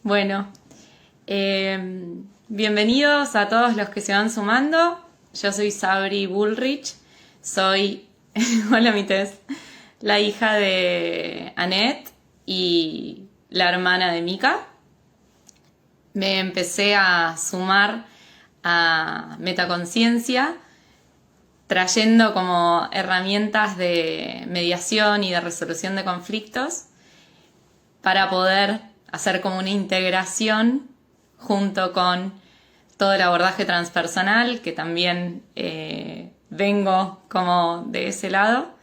Bueno, bienvenidos a todos los que se van sumando. Yo soy Sabri Bullrich, soy, hola mi Tess, la hija de Annette y la hermana de Mika. Me empecé a sumar a Metaconciencia trayendo como herramientas de mediación y de resolución de conflictos para poder hacer como una integración junto con todo el abordaje transpersonal, que también vengo como de ese lado.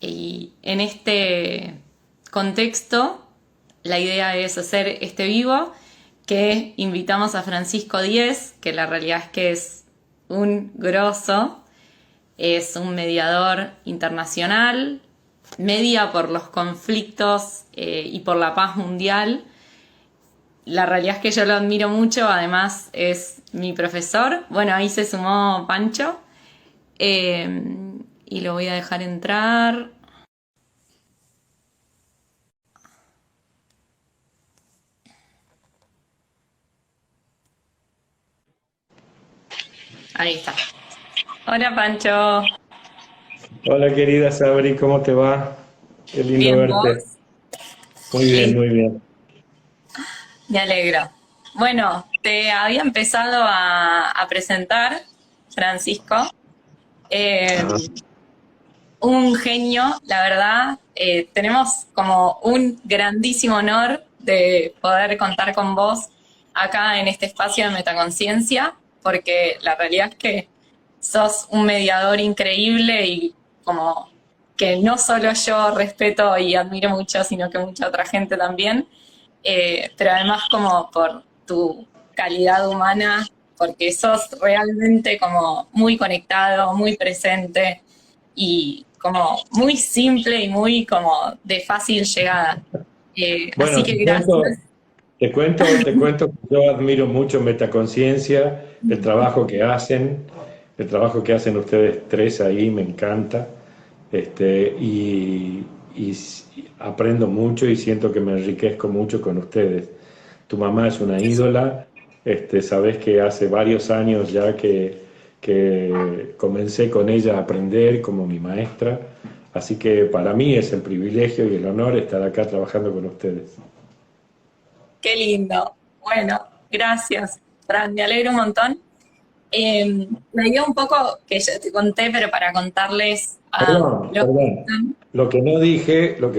Y en este contexto, la idea es hacer este vivo, que invitamos a Francisco Díez, que la realidad es que es un grosso, es un mediador internacional, media por los conflictos y por la paz mundial. La realidad es que yo lo admiro mucho, además es mi profesor. Bueno, ahí se sumó Pancho y lo voy a dejar entrar. Ahí está. Hola Pancho. Hola querida Sabri, ¿cómo te va? Qué lindo Bien, verte. vos. Muy bien, Listo, muy bien. me alegro. Bueno, te había empezado a presentar, Francisco. Eh, Ajá. un genio, la verdad. Tenemos como un grandísimo honor de poder contar con vos acá en este espacio de Metaconciencia, porque la realidad es que sos un mediador increíble y como que no solo yo respeto y admiro mucho, sino que mucha otra gente también, pero además como por tu calidad humana, porque sos realmente como muy conectado, muy presente y como muy simple y muy como de fácil llegada. Así Bueno, que gracias. te cuento que yo admiro mucho Metaconciencia, el trabajo que hacen ustedes tres ahí, me encanta. Y aprendo mucho y siento que me enriquezco mucho con ustedes. Tu mamá es una ídola, sabes que hace varios años ya que comencé con ella a aprender como mi maestra, así que para mí es el privilegio y el honor estar acá trabajando con ustedes. Qué lindo. Bueno, gracias, Fran, me alegro un montón. Me dio un poco que ya te conté, pero para contarles a Perdón, los que perdón. están. Lo que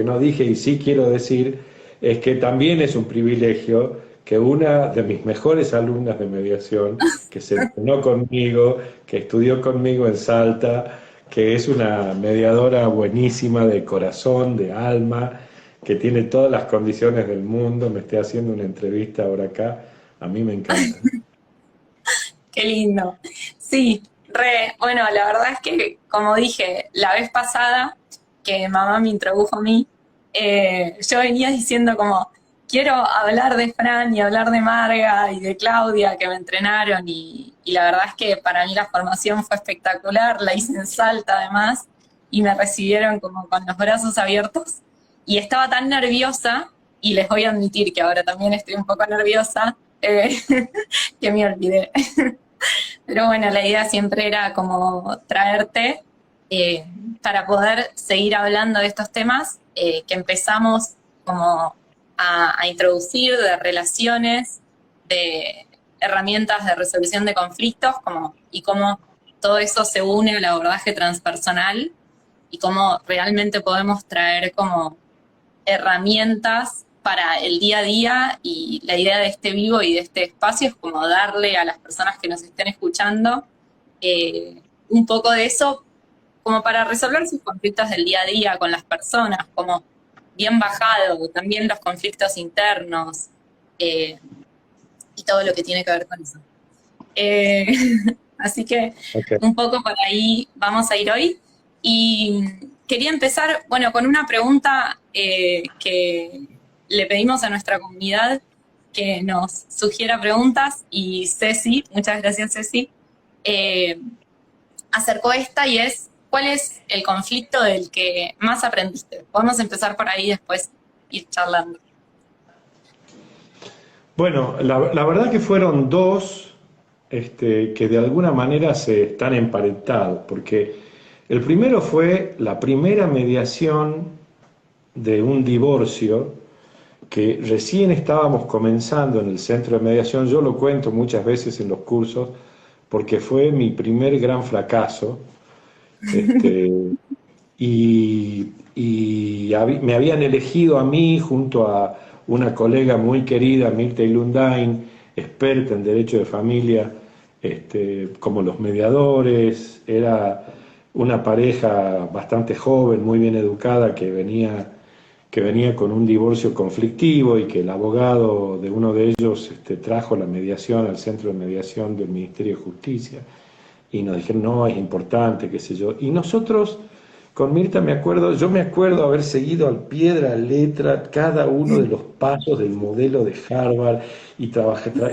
no dije y sí quiero decir es que también es un privilegio que una de mis mejores alumnas de mediación, que se entrenó conmigo, que estudió conmigo en Salta, que es una mediadora buenísima de corazón, de alma, que tiene todas las condiciones del mundo, me esté haciendo una entrevista ahora acá, a mí me encanta. Qué lindo. Sí, bueno, la verdad es que, como dije la vez pasada, que mamá me introdujo a mí, yo venía diciendo como, quiero hablar de Fran y hablar de Marga y de Claudia, que me entrenaron, y la verdad es que para mí la formación fue espectacular, la hice en Salta además, y me recibieron como con los brazos abiertos, y estaba tan nerviosa, y les voy a admitir que ahora también estoy un poco nerviosa, que me olvidé. Pero bueno, la idea siempre era como traerte eh, para poder seguir hablando de estos temas que empezamos como a introducir de relaciones, de herramientas de resolución de conflictos, como, y cómo todo eso se une al abordaje transpersonal y cómo realmente podemos traer como herramientas para el día a día, y la idea de este vivo y de este espacio es como darle a las personas que nos estén escuchando un poco de eso como para resolver sus conflictos del día a día con las personas, como bien bajado, también los conflictos internos eh, y todo lo que tiene que ver con eso. Eh, Así que Ok. un poco por ahí vamos a ir hoy. Y quería empezar, bueno, con una pregunta que le pedimos a nuestra comunidad que nos sugiera preguntas, y Ceci, muchas gracias Ceci, eh, acercó esta, y es, ¿cuál es el conflicto del que más aprendiste? Podemos empezar por ahí y después ir charlando. Bueno, la verdad que fueron dos que de alguna manera se están emparentados, porque el primero fue la primera mediación de un divorcio que recién estábamos comenzando en el centro de mediación. Yo lo cuento muchas veces en los cursos porque fue mi primer gran fracaso. Este, me habían elegido a mí junto a una colega muy querida, Mirta Ilundain, experta en derecho de familia, como los mediadores. Era una pareja bastante joven, muy bien educada, que venía con un divorcio conflictivo y que el abogado de uno de ellos trajo la mediación al centro de mediación del Ministerio de Justicia y nos dijeron, no, es importante, qué sé yo. Y nosotros, con Mirta, yo me acuerdo haber seguido al pie de la letra cada uno de los pasos del modelo de Harvard y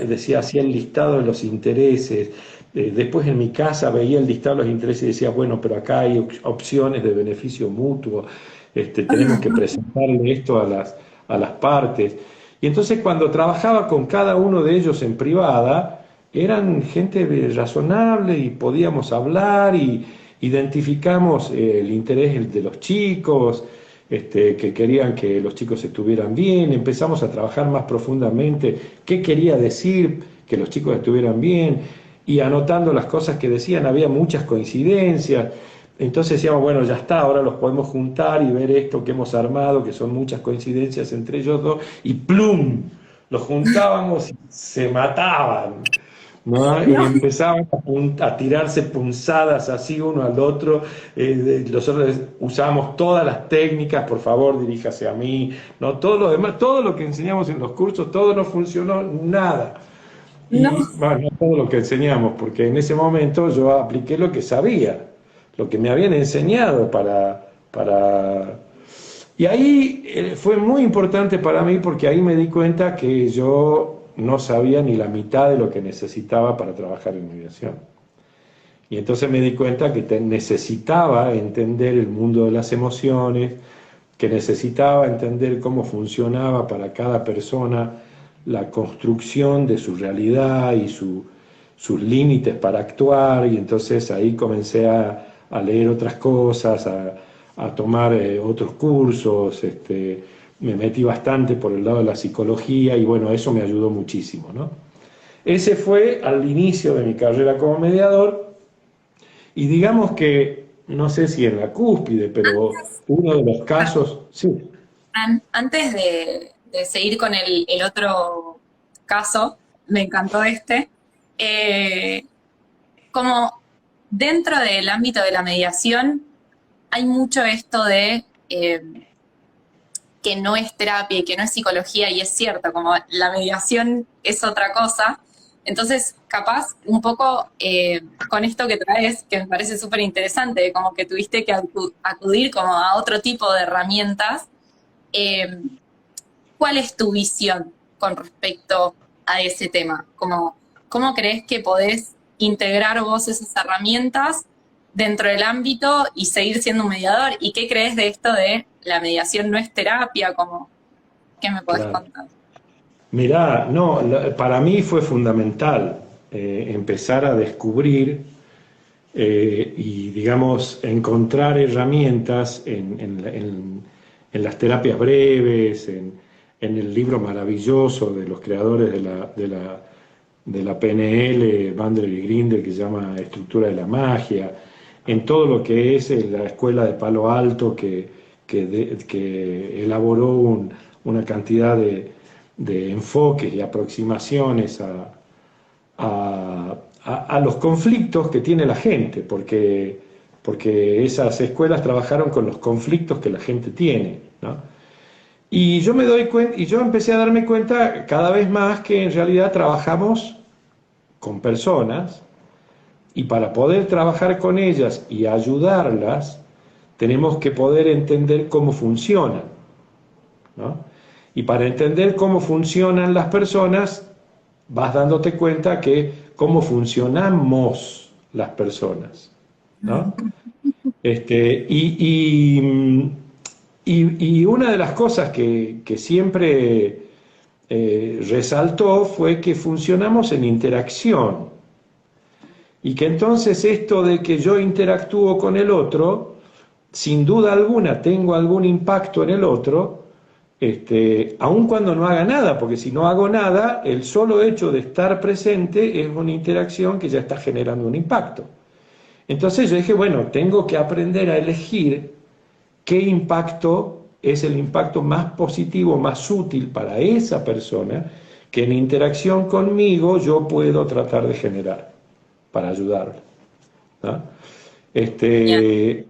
decía, hacía el listado de los intereses. Después en mi casa veía el listado de los intereses y decía, bueno, pero acá hay opciones de beneficio mutuo, tenemos que presentarle esto a las partes. Y entonces cuando trabajaba con cada uno de ellos en privada, eran gente razonable y podíamos hablar y identificamos el interés de los chicos, que querían que los chicos estuvieran bien. Empezamos a trabajar más profundamente qué quería decir que los chicos estuvieran bien y anotando las cosas que decían, había muchas coincidencias. Entonces decíamos, bueno, ya está, ahora los podemos juntar y ver esto que hemos armado, que son muchas coincidencias entre ellos dos, y +plum, los juntábamos y se mataban, ¿no? Y No, empezaban a tirarse punzadas así uno al otro. Nosotros usábamos todas las técnicas, por favor, diríjase a mí, ¿no? Todo lo demás, todo lo que enseñamos en los cursos, todo no funcionó, nada. no, Y bueno, no todo lo que enseñamos, porque en ese momento yo apliqué lo que sabía, lo que me habían enseñado para... Y ahí fue muy importante para mí porque ahí me di cuenta que yo no sabía ni la mitad de lo que necesitaba para trabajar en mediación. Y entonces me di cuenta que necesitaba entender el mundo de las emociones, que necesitaba entender cómo funcionaba para cada persona la construcción de su realidad y sus límites para actuar. Y entonces ahí comencé a leer otras cosas, a tomar otros cursos. Me metí bastante por el lado de la psicología y bueno, eso me ayudó muchísimo, ¿no? Ese fue al inicio de mi carrera como mediador y digamos que, no sé si en la cúspide, pero uno de los casos, sí, antes de seguir con el otro caso, me encantó este. eh, Como dentro del ámbito de la mediación hay mucho esto de que no es terapia y que no es psicología, y es cierto, como la mediación es otra cosa. Entonces, capaz, un poco con esto que traes, que me parece súper interesante, como que tuviste que acudir como a otro tipo de herramientas. eh, ¿Cuál es tu visión con respecto a ese tema? ¿Cómo crees que podés integrar vos esas herramientas dentro del ámbito y seguir siendo un mediador? ¿Y qué crees de esto de la mediación no es terapia? ¿Qué me podés claro. contar? Mirá, no, para mí fue fundamental empezar a descubrir y, digamos, encontrar herramientas en las terapias breves, en el libro maravilloso de los creadores de la PNL, Bandler y Grinder, que se llama Estructura de la Magia, en todo lo que es la escuela de Palo Alto, que elaboró una cantidad de enfoques y aproximaciones a los conflictos que tiene la gente, porque esas escuelas trabajaron con los conflictos que la gente tiene, ¿no? Y yo me doy cuenta, y yo empecé a darme cuenta cada vez más que en realidad trabajamos con personas y para poder trabajar con ellas y ayudarlas, tenemos que poder entender cómo funcionan, ¿no? Y para entender cómo funcionan las personas, vas dándote cuenta que cómo funcionamos las personas, ¿no? Este, y, y una de las cosas que siempre resaltó fue que funcionamos en interacción y que entonces esto de que yo interactúo con el otro, sin duda alguna tengo algún impacto en el otro, aun cuando no haga nada, porque si no hago nada, el solo hecho de estar presente es una interacción que ya está generando un impacto. Entonces yo dije, bueno, tengo que aprender a elegir qué impacto es el impacto más positivo, más útil para esa persona, que en interacción conmigo yo puedo tratar de generar para ayudarlo, ¿no? Ya.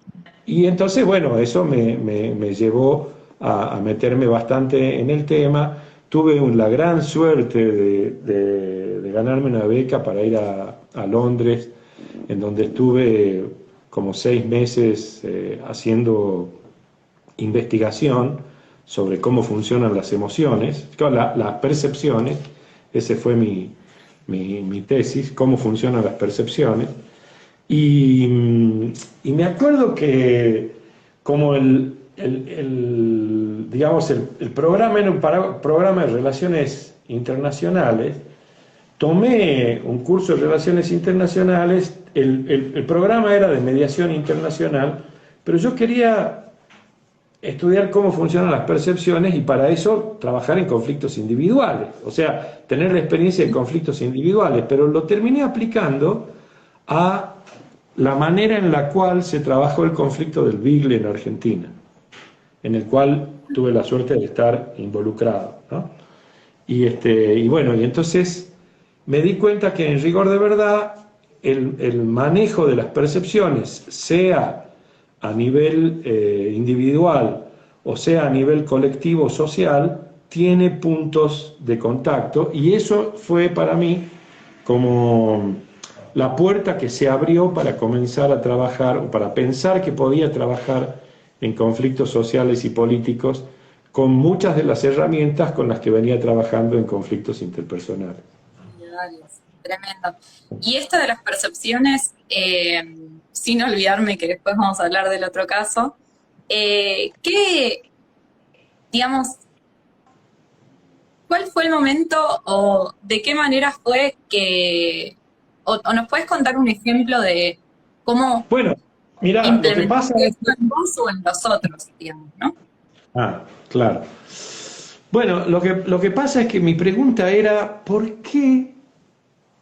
Y entonces, bueno, eso me llevó a meterme bastante en el tema. Tuve la gran suerte de ganarme una beca para ir a Londres, en donde estuve como 6 meses haciendo investigación sobre cómo funcionan las emociones, las percepciones. Ese fue mi tesis, cómo funcionan las percepciones. Y me acuerdo que como digamos, el programa era un programa de relaciones internacionales, tomé un curso de relaciones internacionales, el programa era de mediación internacional, pero yo quería estudiar cómo funcionan las percepciones y para eso trabajar en conflictos individuales, o sea, tener la experiencia de conflictos individuales, pero lo terminé aplicando a la manera en la cual se trabajó el conflicto del Beagle en Argentina, en el cual tuve la suerte de estar involucrado, ¿no? Y bueno, y entonces me di cuenta que en rigor de verdad el manejo de las percepciones, sea a nivel individual o sea a nivel colectivo social, tiene puntos de contacto y eso fue para mí como la puerta que se abrió para comenzar a trabajar o para pensar que podía trabajar en conflictos sociales y políticos con muchas de las herramientas con las que venía trabajando en conflictos interpersonales. Individuales. Tremendo. Y esto de las percepciones, sin olvidarme que después vamos a hablar del otro caso, ¿qué, digamos, cuál fue el momento o de qué manera fue que, o nos puedes contar un ejemplo de cómo Bueno, mira, lo que pasa implementaste es esto en vos o en los otros, digamos, ¿no? claro. Bueno, lo que pasa es que mi pregunta era, ¿por qué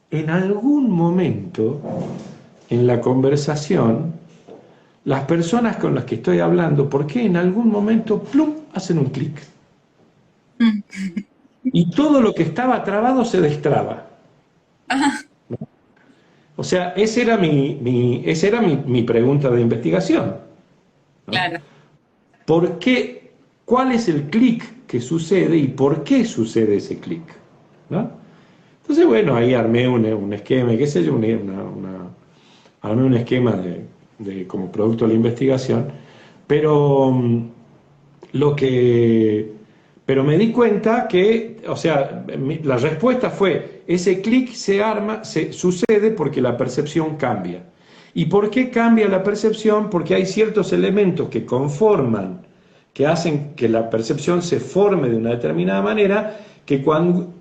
en algún momento en la conversación las personas con las que estoy hablando, por qué en algún momento, plum, hacen un clic? Y todo lo que estaba trabado se destraba. O sea, esa era mi pregunta de investigación, ¿no? Claro. ¿Por qué? ¿Cuál es el clic que sucede y por qué sucede ese clic? ¿No? Entonces, bueno, ahí armé un esquema, qué sé yo, armé un esquema como producto de la investigación, pero lo que, pero me di cuenta que, o sea, la respuesta fue, ese clic sucede porque la percepción cambia. ¿Y por qué cambia la percepción? Porque hay ciertos elementos que conforman, que hacen que la percepción se forme de una determinada manera, que con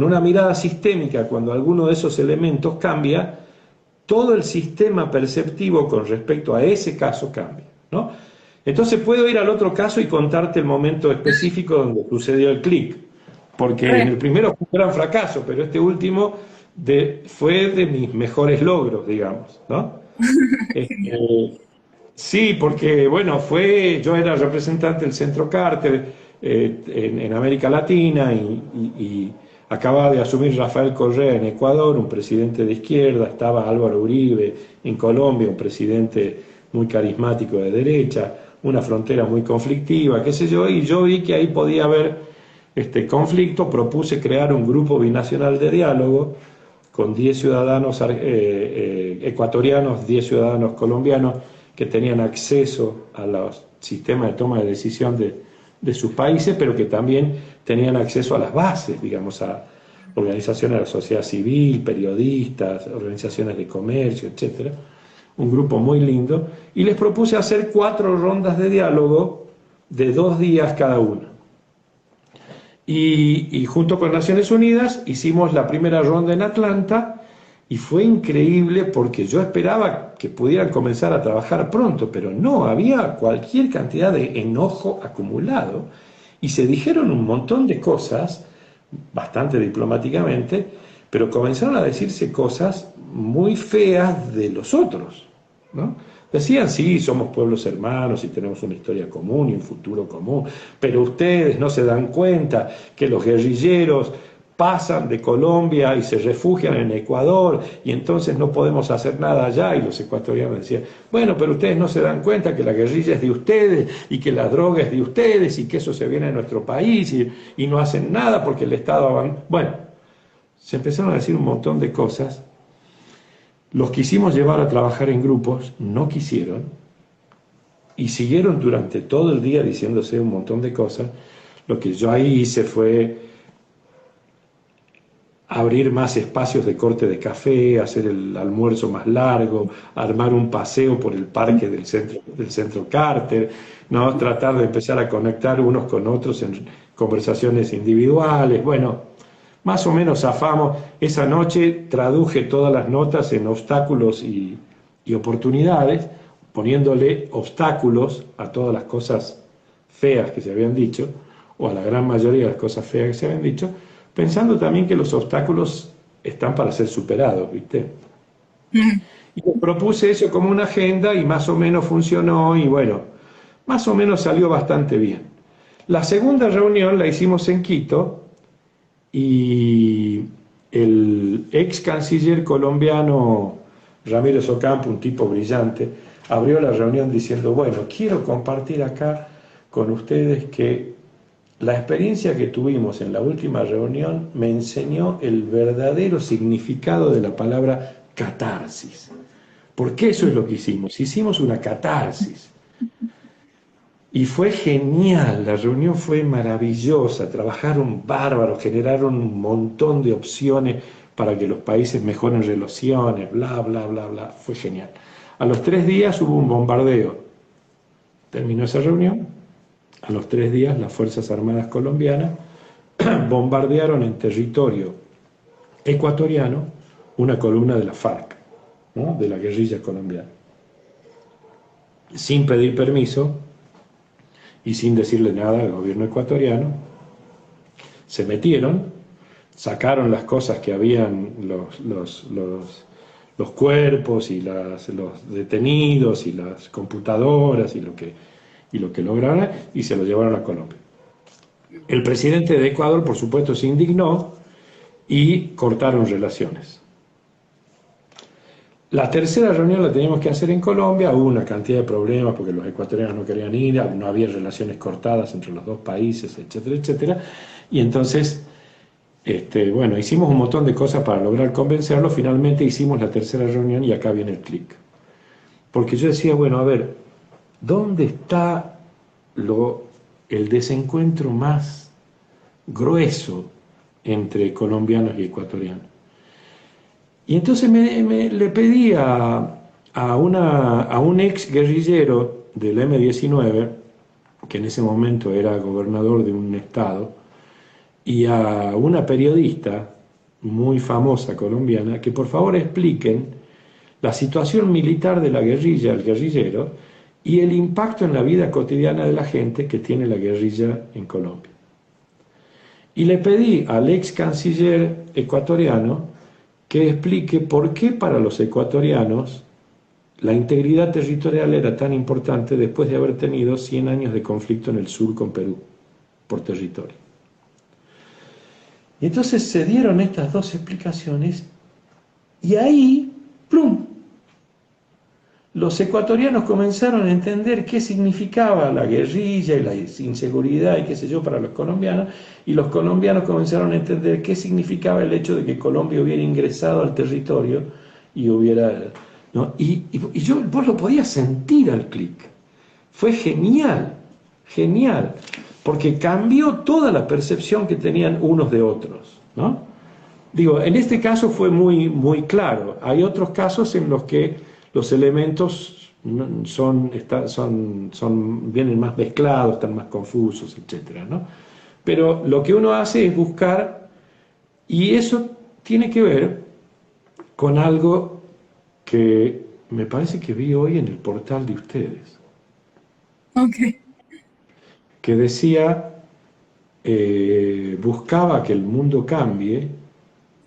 una mirada sistémica, cuando alguno de esos elementos cambia, todo el sistema perceptivo con respecto a ese caso cambia, ¿no? Entonces puedo ir al otro caso y contarte el momento específico donde sucedió el clic, porque en el primero fue un gran fracaso, pero este último fue de mis mejores logros, digamos, ¿no? Sí, porque bueno, yo era representante del Centro Carter en América Latina y acababa de asumir Rafael Correa en Ecuador, un presidente de izquierda, estaba Álvaro Uribe en Colombia, un presidente muy carismático de derecha, una frontera muy conflictiva, qué sé yo, y yo vi que ahí podía haber este conflicto, propuse crear un grupo binacional de diálogo con 10 ciudadanos ecuatorianos, 10 ciudadanos colombianos que tenían acceso a los sistemas de toma de decisión de sus países, pero que también tenían acceso a las bases, digamos, a organizaciones de la sociedad civil, periodistas, organizaciones de comercio, etcétera. Un grupo muy lindo, y les propuse hacer 4 rondas de diálogo de 2 días cada una. Y junto con Naciones Unidas hicimos la primera ronda en Atlanta y fue increíble porque yo esperaba que pudieran comenzar a trabajar pronto, pero no, había cualquier cantidad de enojo acumulado y se dijeron un montón de cosas, bastante diplomáticamente, pero comenzaron a decirse cosas muy feas de los otros, ¿no? Decían, sí, somos pueblos hermanos y tenemos una historia común y un futuro común, pero ustedes no se dan cuenta que los guerrilleros pasan de Colombia y se refugian en Ecuador y entonces no podemos hacer nada allá. Y los ecuatorianos decían, bueno, pero ustedes no se dan cuenta que la guerrilla es de ustedes y que la droga es de ustedes y que eso se viene a nuestro país y no hacen nada porque el Estado abandona. Bueno, se empezaron a decir un montón de cosas. Los quisimos llevar a trabajar en grupos, no quisieron, y siguieron durante todo el día diciéndose un montón de cosas. Lo que yo ahí hice fue abrir más espacios de corte de café, hacer el almuerzo más largo, armar un paseo por el parque del centro Carter, ¿no? Tratar de empezar a conectar unos con otros en conversaciones individuales. Bueno, más o menos zafamos. Esa noche traduje todas las notas en obstáculos y oportunidades, poniéndole obstáculos a todas las cosas feas que se habían dicho, o a la gran mayoría de las cosas feas que se habían dicho, pensando también que los obstáculos están para ser superados, ¿viste? Y me propuse eso como una agenda y más o menos funcionó y bueno, más o menos salió bastante bien. La segunda reunión la hicimos en Quito y el ex canciller colombiano Ramírez Ocampo, un tipo brillante, abrió la reunión diciendo, bueno, quiero compartir acá con ustedes que la experiencia que tuvimos en la última reunión me enseñó el verdadero significado de la palabra catarsis. Porque eso es lo que hicimos. Hicimos una catarsis. Y fue genial, la reunión fue maravillosa, trabajaron bárbaros, generaron un montón de opciones para que los países mejoren relaciones, bla, bla, bla, bla. Fue genial. A los 3 días hubo un bombardeo. Terminó esa reunión. A los 3 días las Fuerzas Armadas colombianas bombardearon en territorio ecuatoriano una columna de la FARC, ¿no? De la guerrilla colombiana. Sin pedir permiso y sin decirle nada al gobierno ecuatoriano, se metieron, sacaron las cosas que habían, los cuerpos y los detenidos y las computadoras y lo que lograron, y se lo llevaron a Colombia. El presidente de Ecuador, por supuesto, se indignó y cortaron relaciones. La tercera reunión la teníamos que hacer en Colombia, hubo una cantidad de problemas porque los ecuatorianos no querían ir, no había relaciones cortadas entre los dos países, etcétera, etcétera. Y entonces, bueno, hicimos un montón de cosas para lograr convencerlo, finalmente hicimos la tercera reunión y acá viene el clic. Porque yo decía, bueno, a ver, ¿dónde está el desencuentro más grueso entre colombianos y ecuatorianos? Y entonces le pedí a un ex guerrillero del M-19, que en ese momento era gobernador de un estado, y a una periodista muy famosa colombiana, que por favor expliquen la situación militar de la guerrilla, el guerrillero, y el impacto en la vida cotidiana de la gente que tiene la guerrilla en Colombia. Y le pedí al ex canciller ecuatoriano que explique por qué para los ecuatorianos la integridad territorial era tan importante después de haber tenido 100 años de conflicto en el sur con Perú, por territorio. Y entonces se dieron estas dos explicaciones y ahí, ¡plum!, los ecuatorianos comenzaron a entender qué significaba la guerrilla y la inseguridad y qué sé yo para los colombianos, y los colombianos comenzaron a entender qué significaba el hecho de que Colombia hubiera ingresado al territorio y hubiera, ¿no? Vos lo podías sentir al clic. Fue genial, genial, porque cambió toda la percepción que tenían unos de otros, ¿no? Digo, en este caso fue muy, muy claro. Hay otros casos en los que los elementos vienen más mezclados, están más confusos, etc., ¿no? Pero lo que uno hace es buscar, y eso tiene que ver con algo que me parece que vi hoy en el portal de ustedes, Ok. que decía, buscaba que el mundo cambie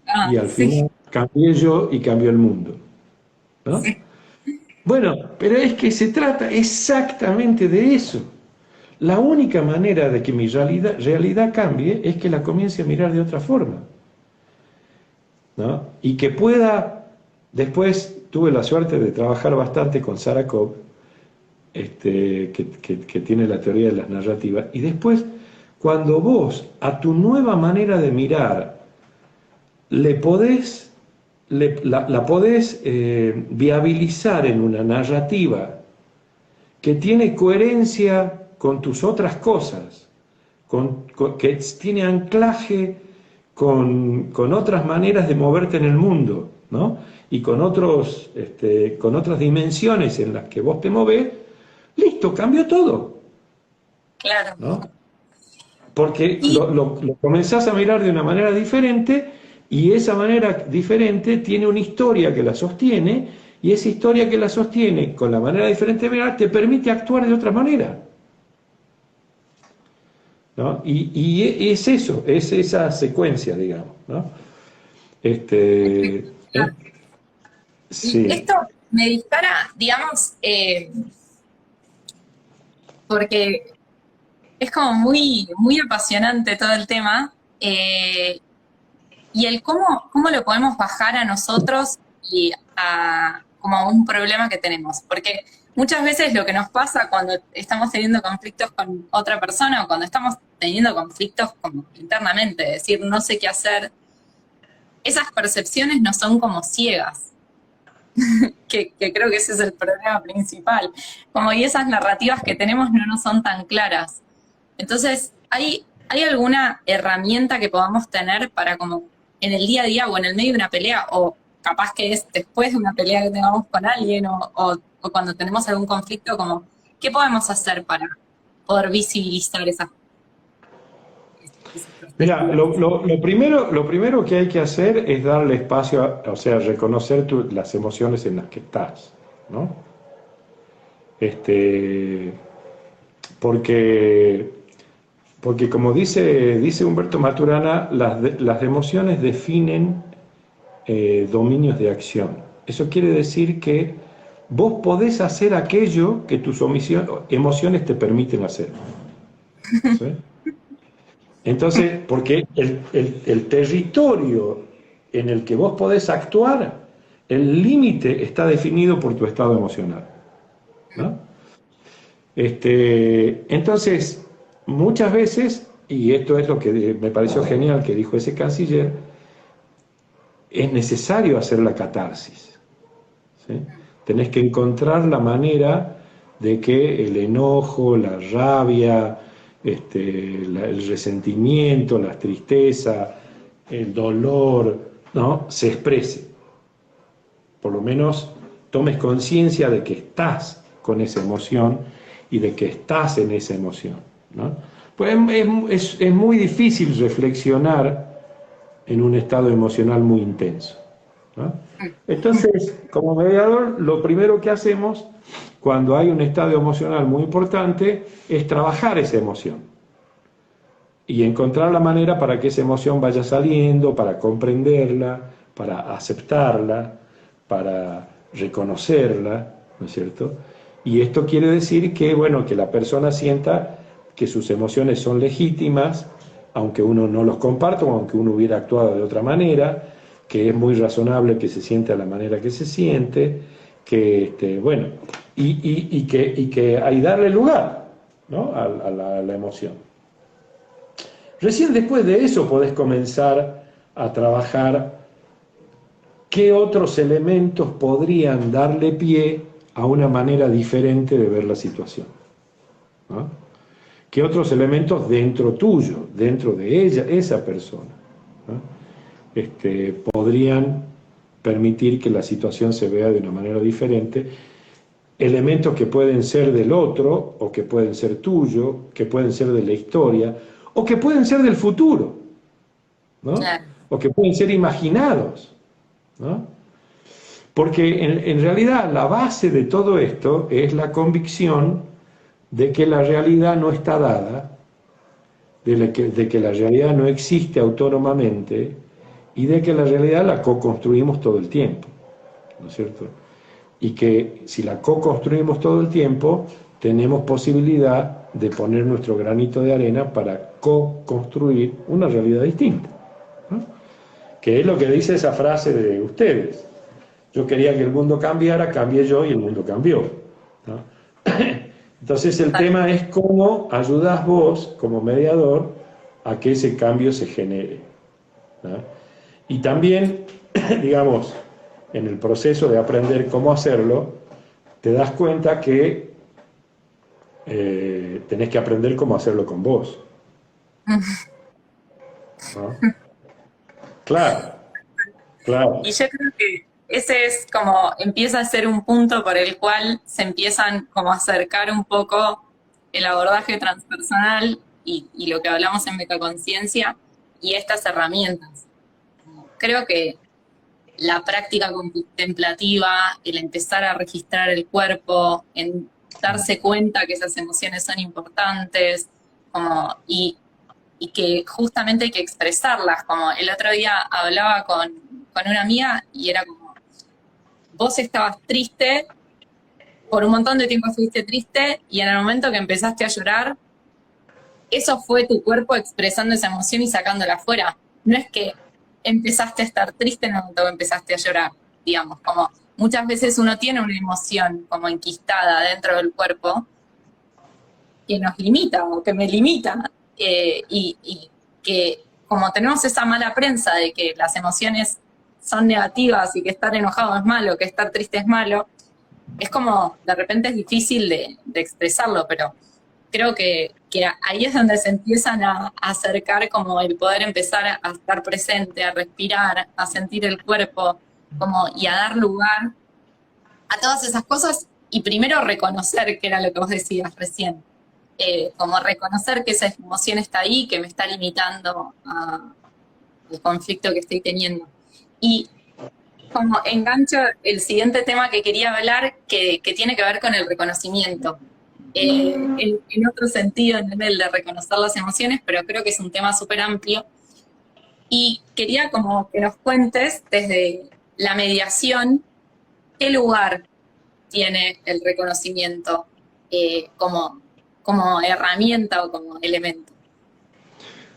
Ah, y al sí, final cambié yo y cambió el mundo, ¿no? sí. Bueno, pero es que se trata exactamente de eso. La única manera de que mi realidad cambie es que la comience a mirar de otra forma, ¿no? Y que pueda, después tuve la suerte de trabajar bastante con Sarah Cobb, que tiene la teoría de las narrativas, y después, cuando vos a tu nueva manera de mirar le podés, la podés viabilizar en una narrativa que tiene coherencia con tus otras cosas, que tiene anclaje con otras maneras de moverte en el mundo, ¿no? Y con otras dimensiones en las que vos te movés, listo, cambió todo, Claro. ¿no? Porque Y lo comenzás a mirar de una manera diferente y esa manera diferente tiene una historia que la sostiene y esa historia que la sostiene con la manera diferente de mirar te permite actuar de otra manera, ¿no? Y es eso, es esa secuencia, digamos, ¿no? claro. Y Sí. esto me dispara, digamos, porque es como muy, muy apasionante todo el tema. Y el cómo lo podemos bajar a nosotros y a como a un problema que tenemos. Porque muchas veces lo que nos pasa cuando estamos teniendo conflictos con otra persona o cuando estamos teniendo conflictos como internamente, es decir, no sé qué hacer, esas percepciones no son como ciegas, que creo que ese es el problema principal. Como y esas narrativas que tenemos no nos son tan claras. Entonces, ¿hay alguna herramienta que podamos tener para como en el día a día o en el medio de una pelea o capaz que es después de una pelea que tengamos con alguien o cuando tenemos algún conflicto, como qué podemos hacer para poder visibilizar esas Mira, perspectivas? lo primero que hay que hacer es darle espacio, o sea, reconocer las emociones en las que estás, ¿no? Este, porque, porque como dice Humberto Maturana, las emociones definen dominios de acción. Eso quiere decir que vos podés hacer aquello que tus emociones te permiten hacer, ¿sí? Entonces, porque el territorio en el que vos podés actuar, el límite está definido por tu estado emocional, ¿no? Entonces, muchas veces, y esto es lo que me pareció genial que dijo ese canciller, es necesario hacer la catarsis, ¿sí? Tenés que encontrar la manera de que el enojo, la rabia, el resentimiento, la tristeza, el dolor, ¿no? Se exprese. Por lo menos tomes conciencia de que estás con esa emoción y de que estás en esa emoción, ¿no? Pues es muy difícil reflexionar en un estado emocional muy intenso, ¿no? Entonces, como mediador, lo primero que hacemos cuando hay un estado emocional muy importante es trabajar esa emoción y encontrar la manera para que esa emoción vaya saliendo, para comprenderla, para aceptarla, para reconocerla, ¿no es cierto? Y esto quiere decir que, bueno, que la persona sienta que sus emociones son legítimas, aunque uno no los comparta o aunque uno hubiera actuado de otra manera, que es muy razonable que se sienta de la manera que se siente, que, bueno, y que hay darle lugar, ¿no? a la emoción. Recién después de eso podés comenzar a trabajar qué otros elementos podrían darle pie a una manera diferente de ver la situación, ¿no? ¿Qué otros elementos dentro tuyo, dentro de ella, esa persona, ¿no? Podrían permitir que la situación se vea de una manera diferente? Elementos que pueden ser del otro o que pueden ser tuyo, que pueden ser de la historia o que pueden ser del futuro, ¿no? Claro. O que pueden ser imaginados, ¿no? Porque en realidad la base de todo esto es la convicción de que la realidad no está dada, de que la realidad no existe autónomamente y de que la realidad la co-construimos todo el tiempo, ¿no es cierto? Y que si la co-construimos todo el tiempo, tenemos posibilidad de poner nuestro granito de arena para co-construir una realidad distinta, ¿no? Que es lo que dice esa frase de ustedes. Yo quería que el mundo cambiara, cambié yo y el mundo cambió, ¿no? Entonces el tema es cómo ayudás vos, como mediador, a que ese cambio se genere, ¿no? Y también, digamos, en el proceso de aprender cómo hacerlo, te das cuenta que tenés que aprender cómo hacerlo con vos, ¿no? Claro, Y claro. yo creo que ese es como, empieza a ser un punto por el cual se empiezan como a acercar un poco el abordaje transpersonal y lo que hablamos en Metaconciencia y estas herramientas. Creo que la práctica contemplativa, el empezar a registrar el cuerpo, en darse cuenta que esas emociones son importantes, como, y que justamente hay que expresarlas. Como el otro día hablaba con una amiga y era como, vos estabas triste, por un montón de tiempo estuviste triste y en el momento que empezaste a llorar, eso fue tu cuerpo expresando esa emoción y sacándola afuera. No es que empezaste a estar triste en el momento que empezaste a llorar, digamos, como muchas veces uno tiene una emoción como enquistada dentro del cuerpo que nos limita o que me limita, y que como tenemos esa mala prensa de que las emociones son negativas y que estar enojado es malo, que estar triste es malo, es como de repente es difícil de expresarlo, pero creo que ahí es donde se empiezan a acercar como el poder empezar a estar presente, a respirar, a sentir el cuerpo, como, y a dar lugar a todas esas cosas y primero reconocer que era lo que vos decías recién, como reconocer que esa emoción está ahí, que me está limitando al conflicto que estoy teniendo. Y como engancho el siguiente tema que quería hablar, que tiene que ver con el reconocimiento. En otro sentido, en el de reconocer las emociones, pero creo que es un tema súper amplio. Y quería como que nos cuentes desde la mediación, qué lugar tiene el reconocimiento como herramienta o como elemento.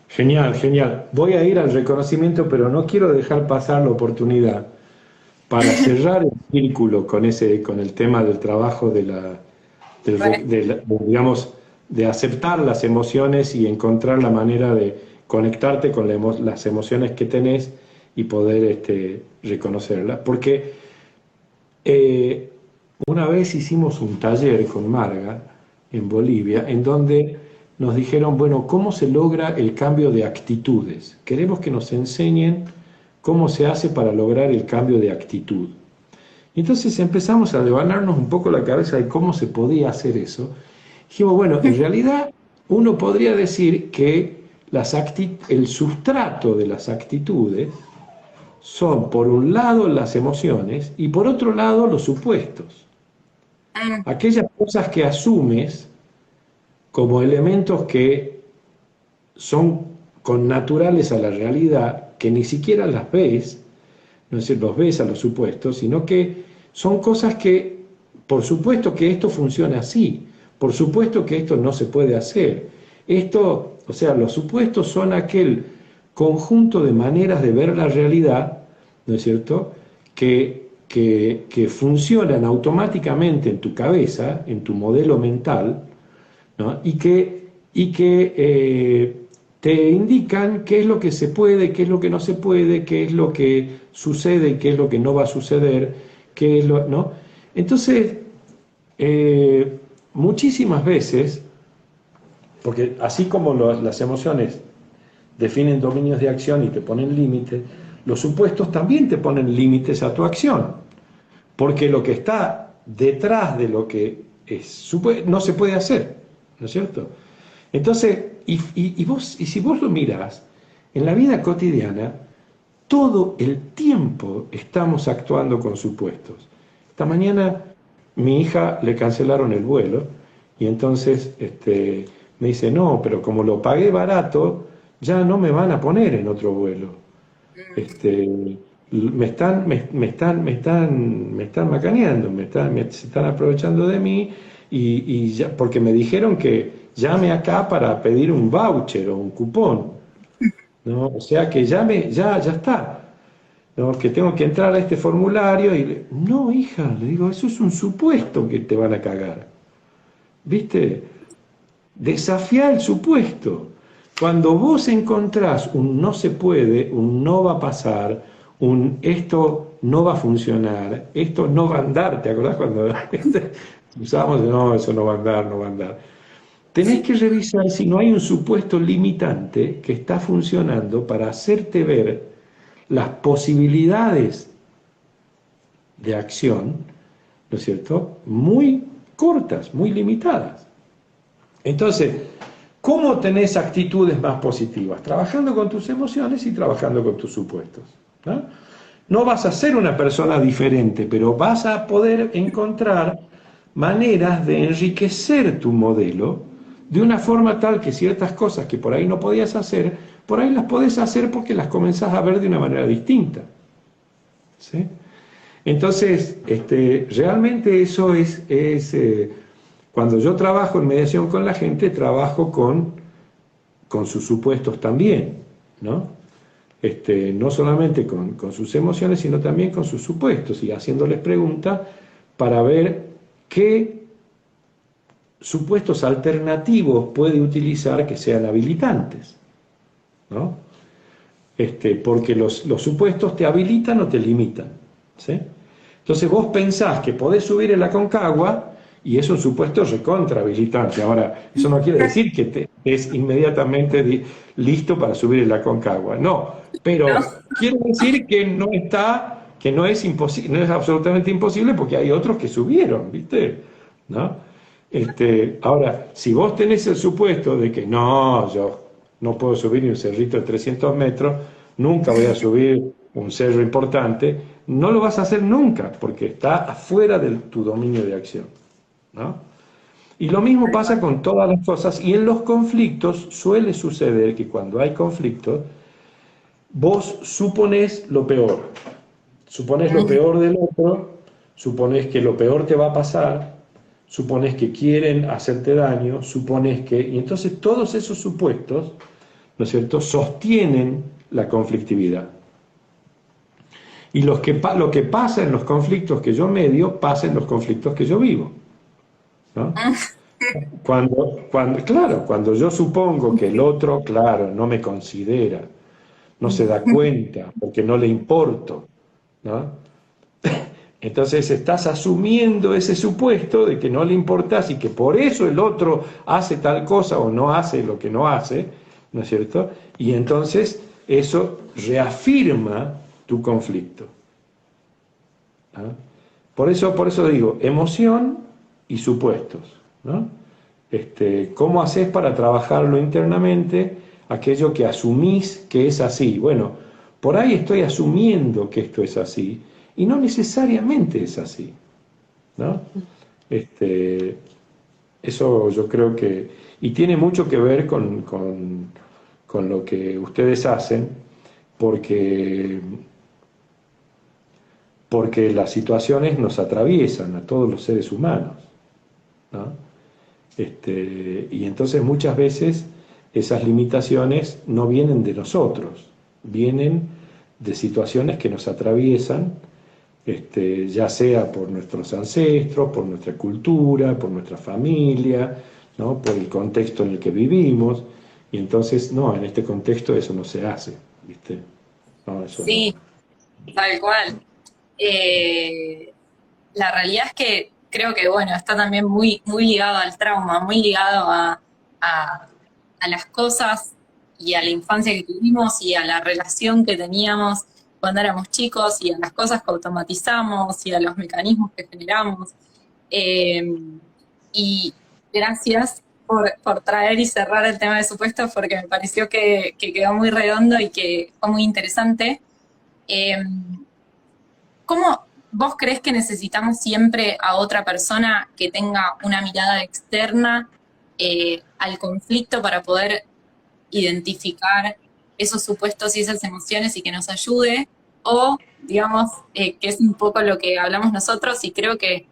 Genial, genial. Voy a ir al reconocimiento, pero no quiero dejar pasar la oportunidad para cerrar el círculo con con el tema del trabajo digamos, de aceptar las emociones y encontrar la manera de conectarte con las emociones que tenés y poder reconocerlas. Porque una vez hicimos un taller con Marga en Bolivia, en donde nos dijeron, bueno, ¿cómo se logra el cambio de actitudes? Queremos que nos enseñen cómo se hace para lograr el cambio de actitud. Y entonces empezamos a devanarnos un poco la cabeza de cómo se podía hacer eso. Dijimos, bueno, en realidad uno podría decir que el sustrato de las actitudes son, por un lado, las emociones y por otro lado, los supuestos. Aquellas cosas que asumes como elementos que son connaturales a la realidad, que ni siquiera las ves, no es decir, los ves a los supuestos, sino que son cosas que, por supuesto que esto funciona así, por supuesto que esto no se puede hacer. Esto, o sea, los supuestos son aquel conjunto de maneras de ver la realidad, ¿no es cierto?, que funcionan automáticamente en tu cabeza, en tu modelo mental, ¿no? y que te indican qué es lo que se puede, qué es lo que no se puede, qué es lo que sucede y qué es lo que no va a suceder, qué es lo, ¿no? Entonces, muchísimas veces, porque así como las emociones definen dominios de acción y te ponen límites, los supuestos también te ponen límites a tu acción, porque lo que está detrás de lo que no se puede hacer, ¿no es cierto? Entonces, y si vos lo mirás, en la vida cotidiana, todo el tiempo estamos actuando con supuestos. Esta mañana mi hija le cancelaron el vuelo y entonces me dice, no, pero como lo pagué barato, ya no me van a poner en otro vuelo. Este, me están macaneando, se están aprovechando de mí y ya, porque me dijeron que llame acá para pedir un voucher o un cupón, ¿no? O sea que ya está, ¿no? Que tengo que entrar a este formulario no, hija, le digo, eso es un supuesto que te van a cagar, ¿viste? Desafía el supuesto. Cuando vos encontrás un no se puede, un no va a pasar, un esto no va a funcionar, esto no va a andar, ¿te acordás cuando usábamos, no, eso no va a andar, no va a andar? Tenés que revisar si no hay un supuesto limitante que está funcionando para hacerte ver las posibilidades de acción, ¿no es cierto?, muy cortas, muy limitadas. Entonces, ¿cómo tenés actitudes más positivas? Trabajando con tus emociones y trabajando con tus supuestos, ¿no? No vas a ser una persona diferente, pero vas a poder encontrar maneras de enriquecer tu modelo de una forma tal que ciertas cosas que por ahí no podías hacer, por ahí las podés hacer porque las comenzás a ver de una manera distinta, ¿sí? Entonces, realmente eso cuando yo trabajo en mediación con la gente, trabajo con sus supuestos también, ¿no? No solamente con sus emociones, sino también con sus supuestos, y haciéndoles preguntas para ver qué supuestos alternativos puede utilizar que sean habilitantes, ¿no? Porque los supuestos te habilitan o te limitan, ¿sí? Entonces vos pensás que podés subir en la Concagua y es un supuesto recontra habilitante. Ahora, eso no quiere decir que es inmediatamente listo para subir en la Concagua, no, ¿no? pero quiere decir que no es imposible, no es absolutamente imposible porque hay otros que subieron, ¿viste? ¿No? Ahora, si vos tenés el supuesto de que no, yo no puedo subir ni un cerrito de 300 metros, nunca voy a subir un cerro importante, no lo vas a hacer nunca, porque está afuera de tu dominio de acción, ¿no? Y lo mismo pasa con todas las cosas, y en los conflictos suele suceder que cuando hay conflictos, vos suponés lo peor del otro, suponés que lo peor te va a pasar, suponés que quieren hacerte daño, y entonces todos esos supuestos, ¿no es cierto?, sostienen la conflictividad. Y lo que pasa en los conflictos que yo medio, pasa en los conflictos que yo vivo, ¿no? Cuando yo supongo que el otro, claro, no me considera, no se da cuenta, porque no le importo, ¿no? Entonces estás asumiendo ese supuesto de que no le importas y que por eso el otro hace tal cosa o no hace lo que no hace, ¿no es cierto? Y entonces eso reafirma tu conflicto, ¿no? Por eso digo, emoción y supuestos, ¿no? ¿Cómo haces para trabajarlo internamente? Aquello que asumís que es así. Bueno, por ahí estoy asumiendo que esto es así, y no necesariamente es así, ¿no? Eso yo creo que... Y tiene mucho que ver con lo que ustedes hacen, porque, porque las situaciones nos atraviesan a todos los seres humanos, ¿no? Y entonces muchas veces esas limitaciones no vienen de nosotros, vienen de situaciones que nos atraviesan, ya sea por nuestros ancestros, por nuestra cultura, por nuestra familia, ¿no?, por el contexto en el que vivimos, y entonces, no, en este contexto eso no se hace, ¿viste? No, eso no. Sí, tal cual. Eh, la realidad es que creo que, bueno, está también muy, muy ligado al trauma, muy ligado a, a las cosas y a la infancia que tuvimos y a la relación que teníamos cuando éramos chicos y a las cosas que automatizamos y a los mecanismos que generamos. Eh, y gracias por traer y cerrar el tema de supuestos, porque me pareció que quedó muy redondo y que fue muy interesante. Eh, ¿Cómo vos crees que necesitamos siempre a otra persona que tenga una mirada externa al conflicto para poder identificar esos supuestos y esas emociones y que nos ayude? O, digamos, que es un poco lo que hablamos nosotros y creo que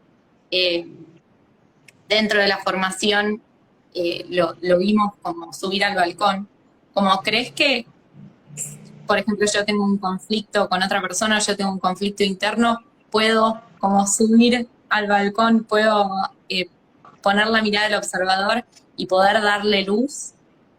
eh, dentro de la formación lo vimos como subir al balcón. Como crees que, por ejemplo, yo tengo un conflicto con otra persona, yo tengo un conflicto interno, puedo como subir al balcón, puedo poner la mirada del observador y poder darle luz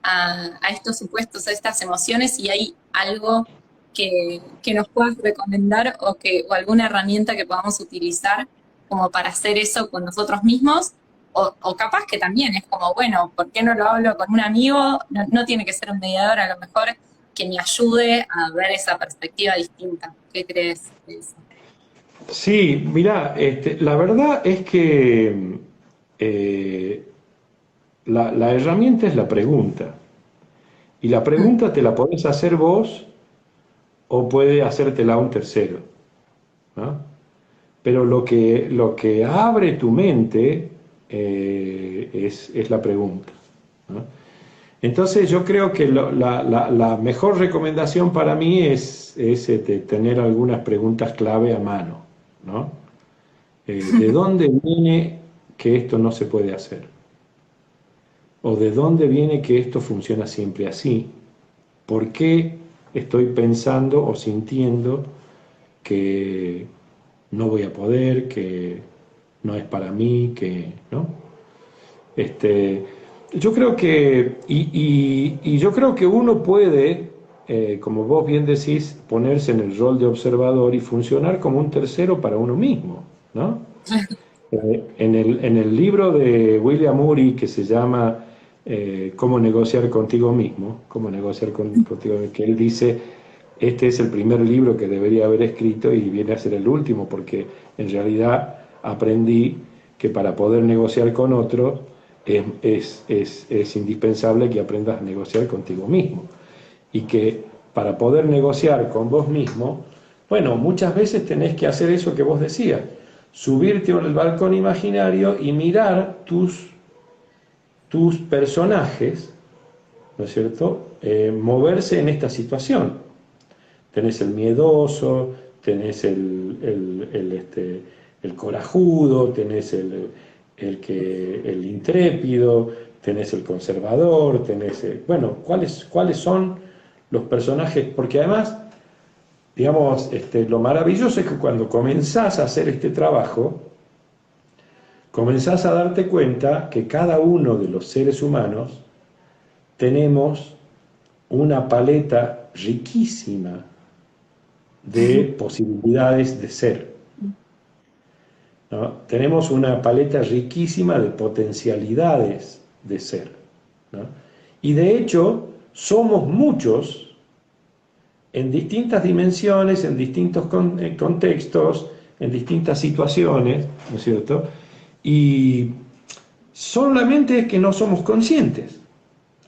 a estos supuestos, a estas emociones, y hay algo que nos puedas recomendar o alguna herramienta que podamos utilizar como para hacer eso con nosotros mismos, o capaz que también es como, bueno, ¿por qué no lo hablo con un amigo? No, no tiene que ser un mediador, a lo mejor que me ayude a ver esa perspectiva distinta. ¿Qué crees de eso? Sí, mirá, la verdad es que la herramienta es la pregunta. Y la Mm. pregunta te la podés hacer vos o puede hacértela un tercero, ¿no? Pero lo que abre tu mente es la pregunta, ¿no? Entonces yo creo que la mejor recomendación para mí es tener algunas preguntas clave a mano, ¿no? ¿De dónde viene que esto no se puede hacer? ¿O de dónde viene que esto funciona siempre así? ¿Por qué estoy pensando o sintiendo que no voy a poder, que no es para mí, que, ¿no? Este, yo creo que, y yo creo que uno puede, como vos bien decís, ponerse en el rol de observador y funcionar como un tercero para uno mismo, ¿no? En el libro de William Ury que se llama Cómo negociar contigo mismo, contigo mismo, que él dice, este es el primer libro que debería haber escrito y viene a ser el último, porque en realidad aprendí que para poder negociar con otro es indispensable que aprendas a negociar contigo mismo. Y que para poder negociar con vos mismo, bueno, muchas veces tenés que hacer eso que vos decías, subirte al balcón imaginario y mirar tus personajes, ¿no es cierto?, moverse en esta situación. Tenés el miedoso, tenés el corajudo, tenés el intrépido, tenés el conservador, tenés, bueno, ¿cuáles son los personajes? Porque además, digamos, lo maravilloso es que cuando comenzás a hacer este trabajo, comenzás a darte cuenta que cada uno de los seres humanos tenemos una paleta riquísima de posibilidades de ser, ¿no? Tenemos una paleta riquísima de potencialidades de ser, ¿no? Y de hecho, somos muchos en distintas dimensiones, en distintos contextos, en distintas situaciones, ¿no es cierto? Y solamente es que no somos conscientes.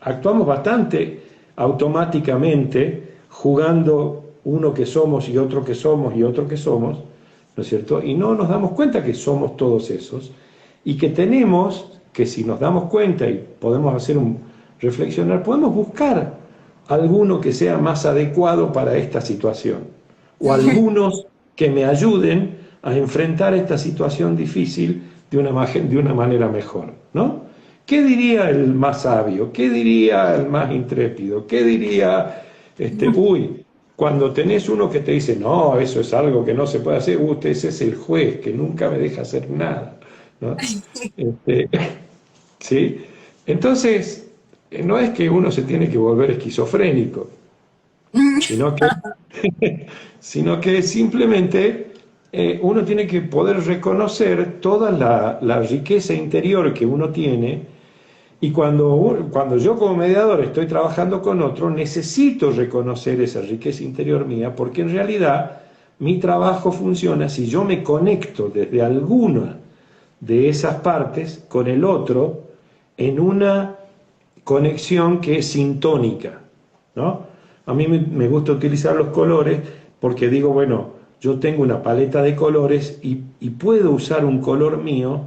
Actuamos bastante automáticamente, jugando uno que somos y otro que somos y otro que somos, ¿no es cierto? Y no nos damos cuenta que somos todos esos y que tenemos, que si nos damos cuenta y podemos hacer reflexionar, podemos buscar alguno que sea más adecuado para esta situación o algunos que me ayuden a enfrentar esta situación difícil de una manera mejor, ¿no? ¿Qué diría el más sabio? ¿Qué diría el más intrépido? ¿Qué diría, cuando tenés uno que te dice, no, eso es algo que no se puede hacer, ese es el juez que nunca me deja hacer nada, ¿no? Este, ¿Sí? Entonces, no es que uno se tiene que volver esquizofrénico, sino que, sino que simplemente uno tiene que poder reconocer toda la riqueza interior que uno tiene. Y cuando yo como mediador estoy trabajando con otro, necesito reconocer esa riqueza interior mía, porque en realidad mi trabajo funciona si yo me conecto desde alguna de esas partes con el otro en una conexión que es sintónica, ¿no? A mí me gusta utilizar los colores porque digo, bueno, yo tengo una paleta de colores y puedo usar un color mío